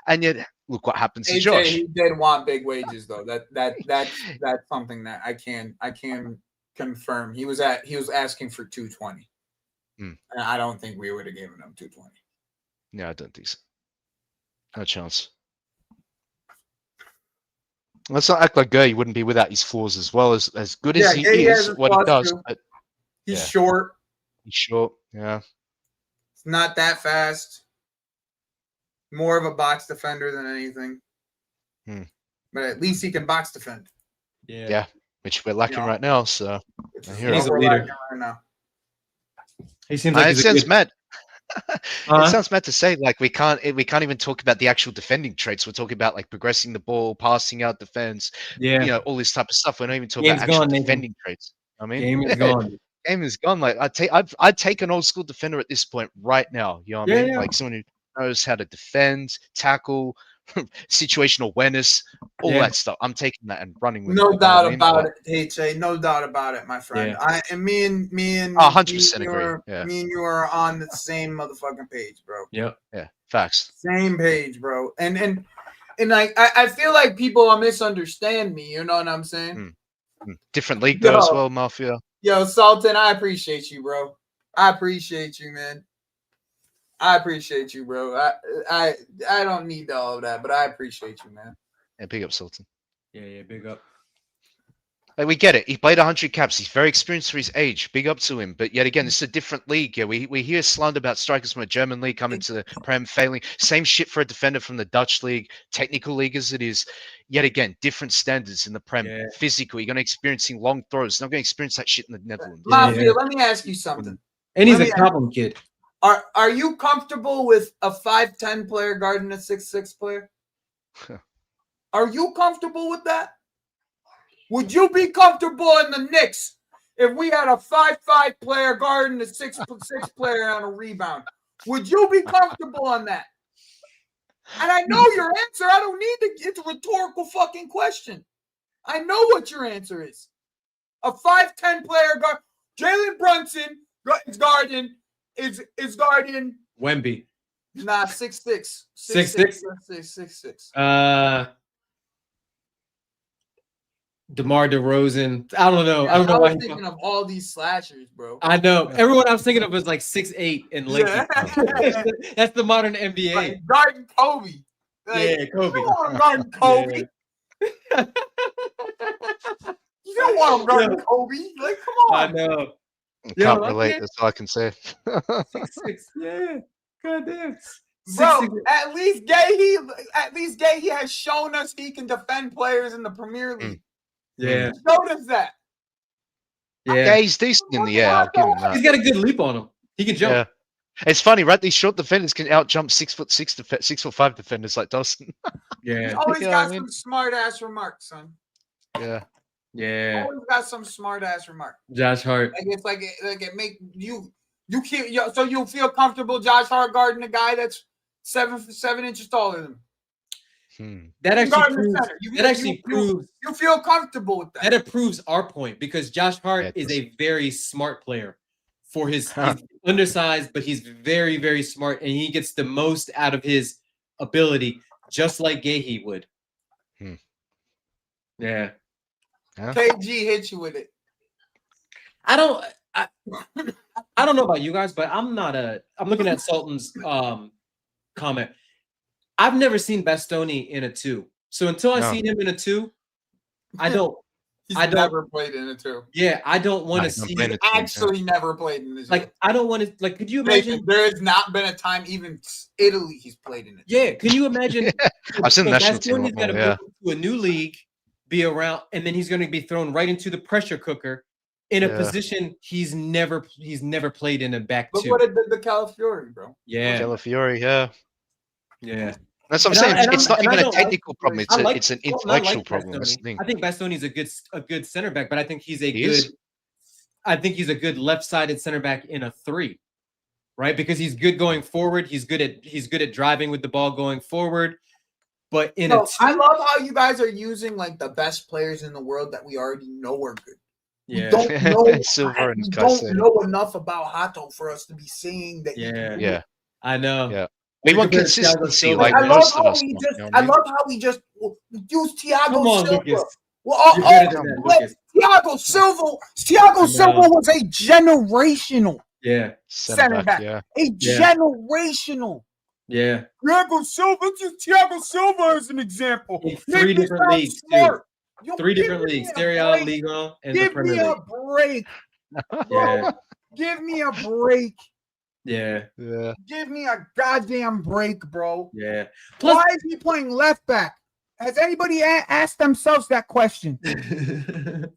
and yet. Look what happens to Josh. He did want big wages though. That's something that I can confirm. He was asking for 220. And I don't think we would have given him 220. No, I don't think so. No chance. Let's not act like Gurley wouldn't be without his flaws as well as good as he is, what he does. But he's short. He's short, yeah. It's not that fast. More of a box defender than anything. But at least he can box defend. Yeah, which we're lacking right now. So he's a leader. Right now. He seems like it sounds mad. It sounds mad to say like we can't even talk about the actual defending traits. We're talking about like progressing the ball, passing out defense, all this type of stuff. We're not even talking about actual defending traits. I mean, game is gone. Game is gone. Like I'd take an old school defender at this point right now. You know what I mean? Like someone who knows how to defend, tackle, situational awareness, all that stuff. I'm taking that and running with it. No doubt about it, HA. No doubt about it, my friend. Me and 100% agree. Me and you are on the same motherfucking page, bro. Yeah, facts. Same page, bro. And I feel like people misunderstand me. You know what I'm saying? Different league though as well, Mafia. Yo, Sultan, I appreciate you, bro. I appreciate you, man. I appreciate you, bro. I don't need all of that, but I appreciate you, man. Yeah, big up, Sultan. Yeah, big up. Like we get it. He played 100 caps. He's very experienced for his age. Big up to him. But yet again, this is a different league. Yeah, we hear slander about strikers from a German league coming to the Prem failing. Same shit for a defender from the Dutch league, technical league as it is. Yet again, different standards in the Prem. Physical. You're going to experiencing long throws. Not going to experience that shit in the Netherlands. Mafia, let me ask you something. And he's a Cobham kid. Are you comfortable with a 5'10" player guarding a 6'6" player? Are you comfortable with that? Would you be comfortable in the Knicks if we had a 5'5" player guarding a 6'6" player on a rebound? Would you be comfortable on that? And I know your answer. I don't need to. It's a rhetorical fucking question. I know what your answer is. A 5'10" player guard. Jalen Brunson is guarding. Is guarding Wemby. Nah, 6'6". 6'6"? 6'6". DeMar DeRozan. I don't know. Yeah, I don't know I why. was thinking of all these slashers, bro. I know. Everyone I was thinking of was like 6'8" and Lakers. Yeah. That's the modern NBA. Like guarding Kobe. Like, Kobe. You don't want him guarding Kobe. Yeah. You don't want him guarding Kobe. Like, come on. I know. Can't relate. That's all I can say. 6'6". Yeah. Goddamn. Bro, at least Gay he has shown us he can defend players in the Premier League. Yeah. He showed us that. Yeah, he's decent in the air. I'll give him that. He's got a good leap on him. He can jump. Yeah. It's funny, right? These short defenders can out jump 6'6", 6'5" defenders like Dawson. He always got some smart ass remarks, son. Yeah. Yeah. Always got some smart ass remark. Josh Hart. Like it's like it make you can't so you feel comfortable Josh Hart guarding a guy that's 7 inches taller than him. That actually proves you feel comfortable with that. That proves our point because Josh Hart is a very smart player. for he's undersized, but he's very, very smart, and he gets the most out of his ability, just like Gahey would. Yeah. KG hit you with it. I don't know about you guys, but I'm looking at Sultan's comment. I've never seen Bastoni in a 2. So until I see him in a 2, I don't never played in a 2. Yeah, I don't want to see. He's actually never played in a 2. Like, I don't want to. Like, could you imagine? There has not been a time, even Italy, he's played in it. Yeah, can you imagine? I've seen the national team. Bastoni's got to move to a new league, be around, and then he's going to be thrown right into the pressure cooker in a position he's never played in a back 2. Look what it did to Calafiori, bro. Yeah, Calafiori. Yeah. That's what I'm saying. It's not even a technical problem. It's an intellectual problem. That's the thing. I think Bastoni's a good center back, but I think he's a good left-sided center back in a 3, right? Because he's good going forward. He's good at driving with the ball going forward. But I love how you guys are using like the best players in the world that we already know are good. Yeah. We don't know, we don't know enough about Hato for us to be saying that. Yeah. I know. Yeah. We want consistency, like I love most of how us. I love how we just use Thiago Silva. Lucas. Well, Thiago Silva was a generational center back. A generational. Yeah. Thiago Silva, just Thiago Silva as an example. In 3 different leagues, too. 3 different leagues. Serie A, Liga, and the Premier League. Give me a break. Yeah. Give me a break. Yeah. Give me a goddamn break, bro. Yeah. Why is he playing left back? Has anybody asked themselves that question?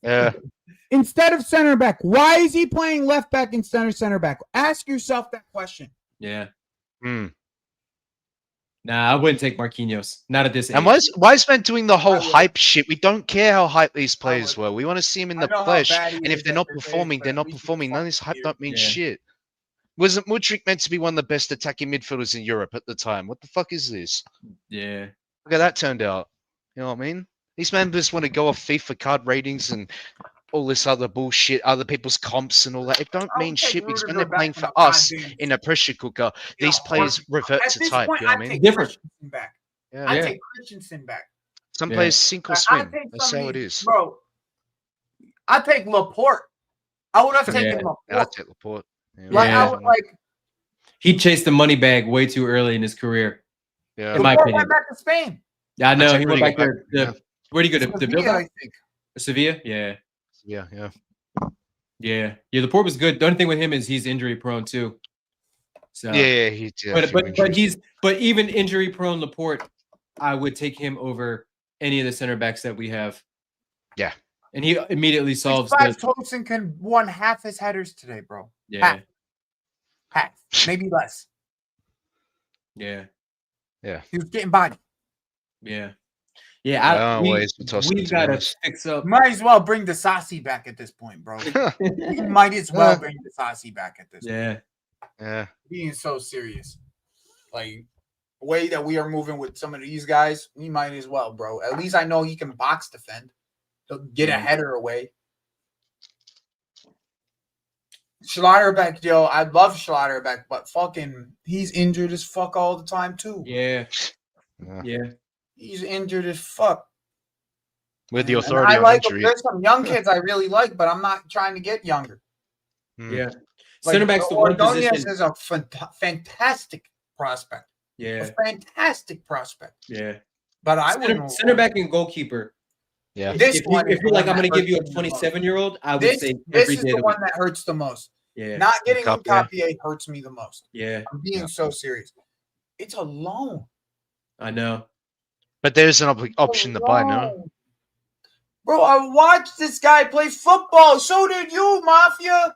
Yeah. Instead of center back, why is he playing left back instead of center back? Ask yourself that question. Yeah. Nah, I wouldn't take Marquinhos. Not at this age. And why is man doing the whole hype shit? We don't care how hype these players were. We want to see them in the flesh. And if they're not performing, they're not performing. None of this hype don't mean shit. Wasn't Mudryk meant to be one of the best attacking midfielders in Europe at the time? What the fuck is this? Yeah. Look how that turned out. You know what I mean? These men just want to go off FIFA card ratings and all this other bullshit, other people's comps and all that. It don't mean shit because when they're playing for us in a pressure cooker, these players revert to type. You know what I mean? Different. I take Christensen back. Some players sink or swim. That's how it is. Bro, I take Laporte. I would have taken Laporte. I take Laporte. He chased the money bag way too early in his career. Yeah. In my opinion. Went back to Spain. Yeah, I know. He went back there. Where'd he go? To Sevilla, I think. Sevilla? Yeah. Yeah. Laporte was good. The only thing with him is he's injury prone too. So he did. But even injury prone Laporte, I would take him over any of the center backs that we have. Yeah. And he immediately solves Tosin can won half his headers today, bro. Yeah. Half. Maybe less. Yeah. He was getting body. Yeah. Yeah. We've got to fix up. Might as well bring the Sassi back at this point, bro. You might as well bring the Sassi back at this point. Yeah. Being so serious. Like, the way that we are moving with some of these guys, we might as well, bro. At least I know he can box defend. He'll get a header away. Schlotterbeck, yo, I love Schlotterbeck, but fucking, he's injured as fuck all the time, too. Yeah. He's injured as fuck. With the authority on injury. There's some young kids I really like, but I'm not trying to get younger. Yeah. Like, center back's the one position. is a fantastic prospect. Yeah. A fantastic prospect. Yeah. But I wouldn't. Center back and goalkeeper. Yeah. If you're like, I'm going to give you a 27-year-old, I would say this is the one that hurts the most. Yeah. Not getting Nkapie hurts me the most. Yeah. I'm being so serious. It's a loan. I know. But there's an option to buy now. Bro, I watched this guy play football. So did you, Mafia.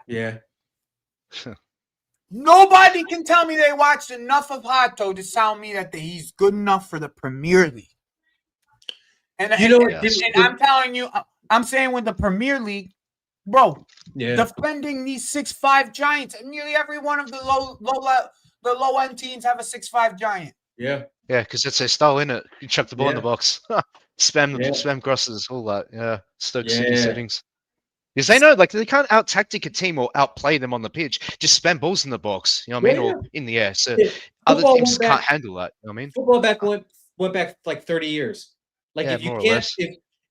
Yeah. Nobody can tell me they watched enough of Hato to tell me that he's good enough for the Premier League. And I'm telling you, I'm saying with the Premier League, bro, defending these 6'5" giants, and nearly every one of the low end teams have a 6'5" giant. Yeah. Yeah, because it's their style, innit? You chuck the ball in the box. Spam crosses, all that. Yeah. Stoke City settings. Because they know, like, they can't out-tactic a team or outplay them on the pitch. Just spam balls in the box, you know what I mean, or in the air. So other Football teams went can't back. handle that. You know what I mean? Football went back like 30 years. Like Yeah, if you more or can't less.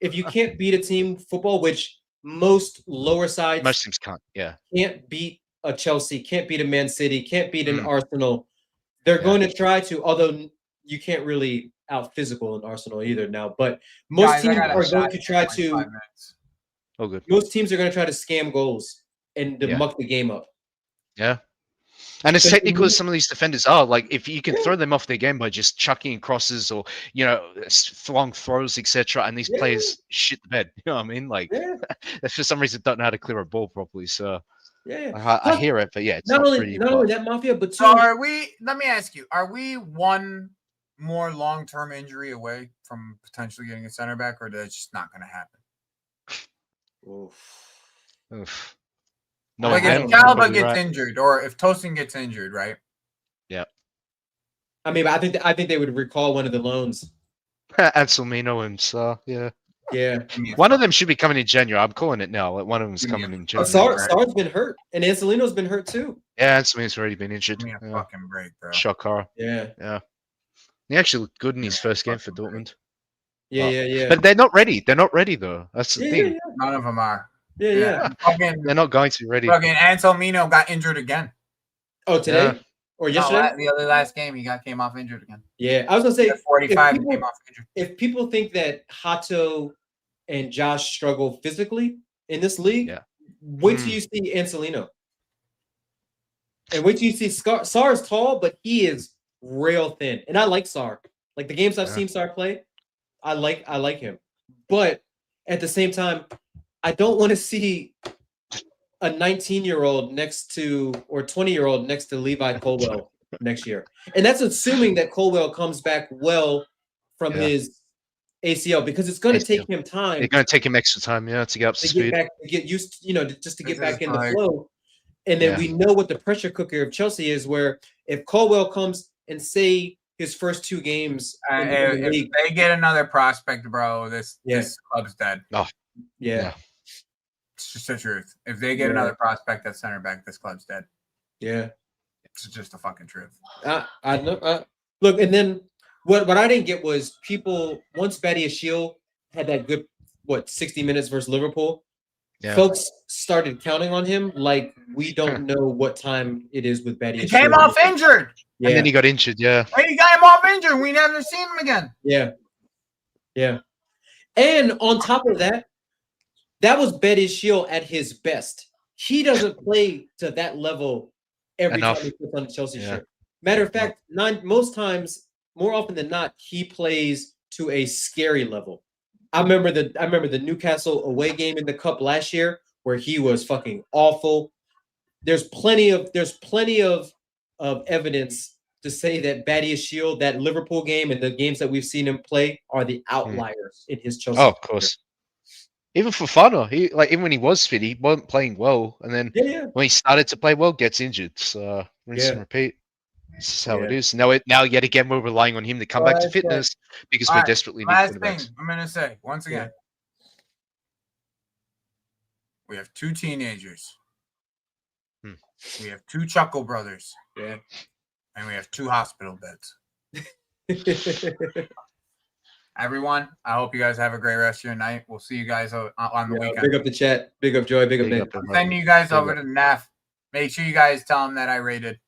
if you can't beat a team football, which most lower sides Most teams can't. Yeah. can't beat a Chelsea, can't beat a Man City, can't beat an Mm. Arsenal. They're Yeah. going to try to, although you can't really out physical an Arsenal either now. But most Guys, I teams got a are shot going to in try like 5 to. minutes. Oh, good. Most teams are going to try to scam goals and to Yeah. muck the game up. Yeah. And as But technical you- as some of these defenders are, like if you can throw them off their game by just chucking crosses or long throws, etc., and these Yeah. players shit the bed. You know what I mean? Like Yeah, they for some reason don't know how to clear a ball properly. So yeah. I hear it, but yeah, it's Not not only pretty. not but- only that mafia, but So two. are we? Let me ask you: are we one more long-term injury away from potentially getting a center back, or that's just not going to happen? Oof. No, Like again, if you're Calba probably gets right. injured, or if Tosin gets injured, right? Yeah. I mean, I think they would recall one of the loans. Anselmino and Sarr, yeah. Yeah. Give me a One of fuck- them should be coming in January. I'm calling it now. Like one of them's Give me a coming in fucking January. break. Sar's been hurt, and Anselino's been hurt too. Yeah, Anselmino's already been injured. Give me a Yeah. fucking break, bro. Shock horror. Yeah, He actually looked good in his Yeah, first game for fucking Dortmund. yeah. But they're not ready. They're not ready though. That's the Yeah, thing. None of them are. yeah. Fucking, They're not going to be ready. fucking Anselmino got injured again. Oh, today Yeah. or No, yesterday? the other last game he came off injured again. Yeah, I was gonna say At 45 if he came off injured. if people think that Hato and Josh struggle physically in this league, Yeah. wait till you see Anselino. And wait till you see Scar. Sarr is tall, but he is real thin. And I like Sarr. Like the games I've Yeah. seen Sarr play, I like him. But at the same time, I don't want to see a 19-year-old next to or 20-year-old next to Levi Colwell next year. And that's assuming that Colwell comes back well from Yeah. his ACL because it's going to take him time It's going to take him extra time, yeah, to get up to to speed. get back, to get used, just to get This back is in the like- flow. And then Yeah. we know what the pressure cooker of Chelsea is, where if Colwell comes and say his first 2 games in the If league, they get another prospect, bro, this Yeah. this club's dead. yeah, It's just the truth. If they get Yeah. another prospect at center back, this club's dead. yeah. It's just the fucking truth. I know. Look, and then what I didn't get was people once Badiashile had that good 60 minutes versus Liverpool. Yeah. Folks started counting on him like we don't know what time it is with Badiashile. He came off injured. Yeah, And then he got injured, yeah. Hey, he got him off injured. We never seen him again. yeah. And on top of that, that was Badiashile at his best. He doesn't play to that level every Enough. time he puts on the Chelsea Yeah. shirt. Matter of fact, most times, more often than not, he plays to a scary level. I remember the Newcastle away game in the cup last year where he was fucking awful. There's plenty of evidence to say that Badiashile, that Liverpool game and the games that we've seen him play are the outliers in his Chelsea. Oh, of course. Even for Fana, even when he was fit, he wasn't playing well. And then Yeah. when he started to play well, gets injured. So rinse and Yeah. repeat. This is how it Yeah. is. Now yet again, we're relying on him to come back to fitness because we Alright, desperately need Last thing quarterbacks. I'm gonna say once again, we have 2 teenagers. Hmm. We have 2 Chuckle brothers. Yeah. And we have 2 hospital beds. Everyone, I hope you guys have a great rest of your night. We'll see you guys on the Yeah, weekend. big up the chat. Big up Joy. Big up Big Ben. up, I'm everyone. sending you guys Big over up. to NAF. Make sure you guys tell them that I rated.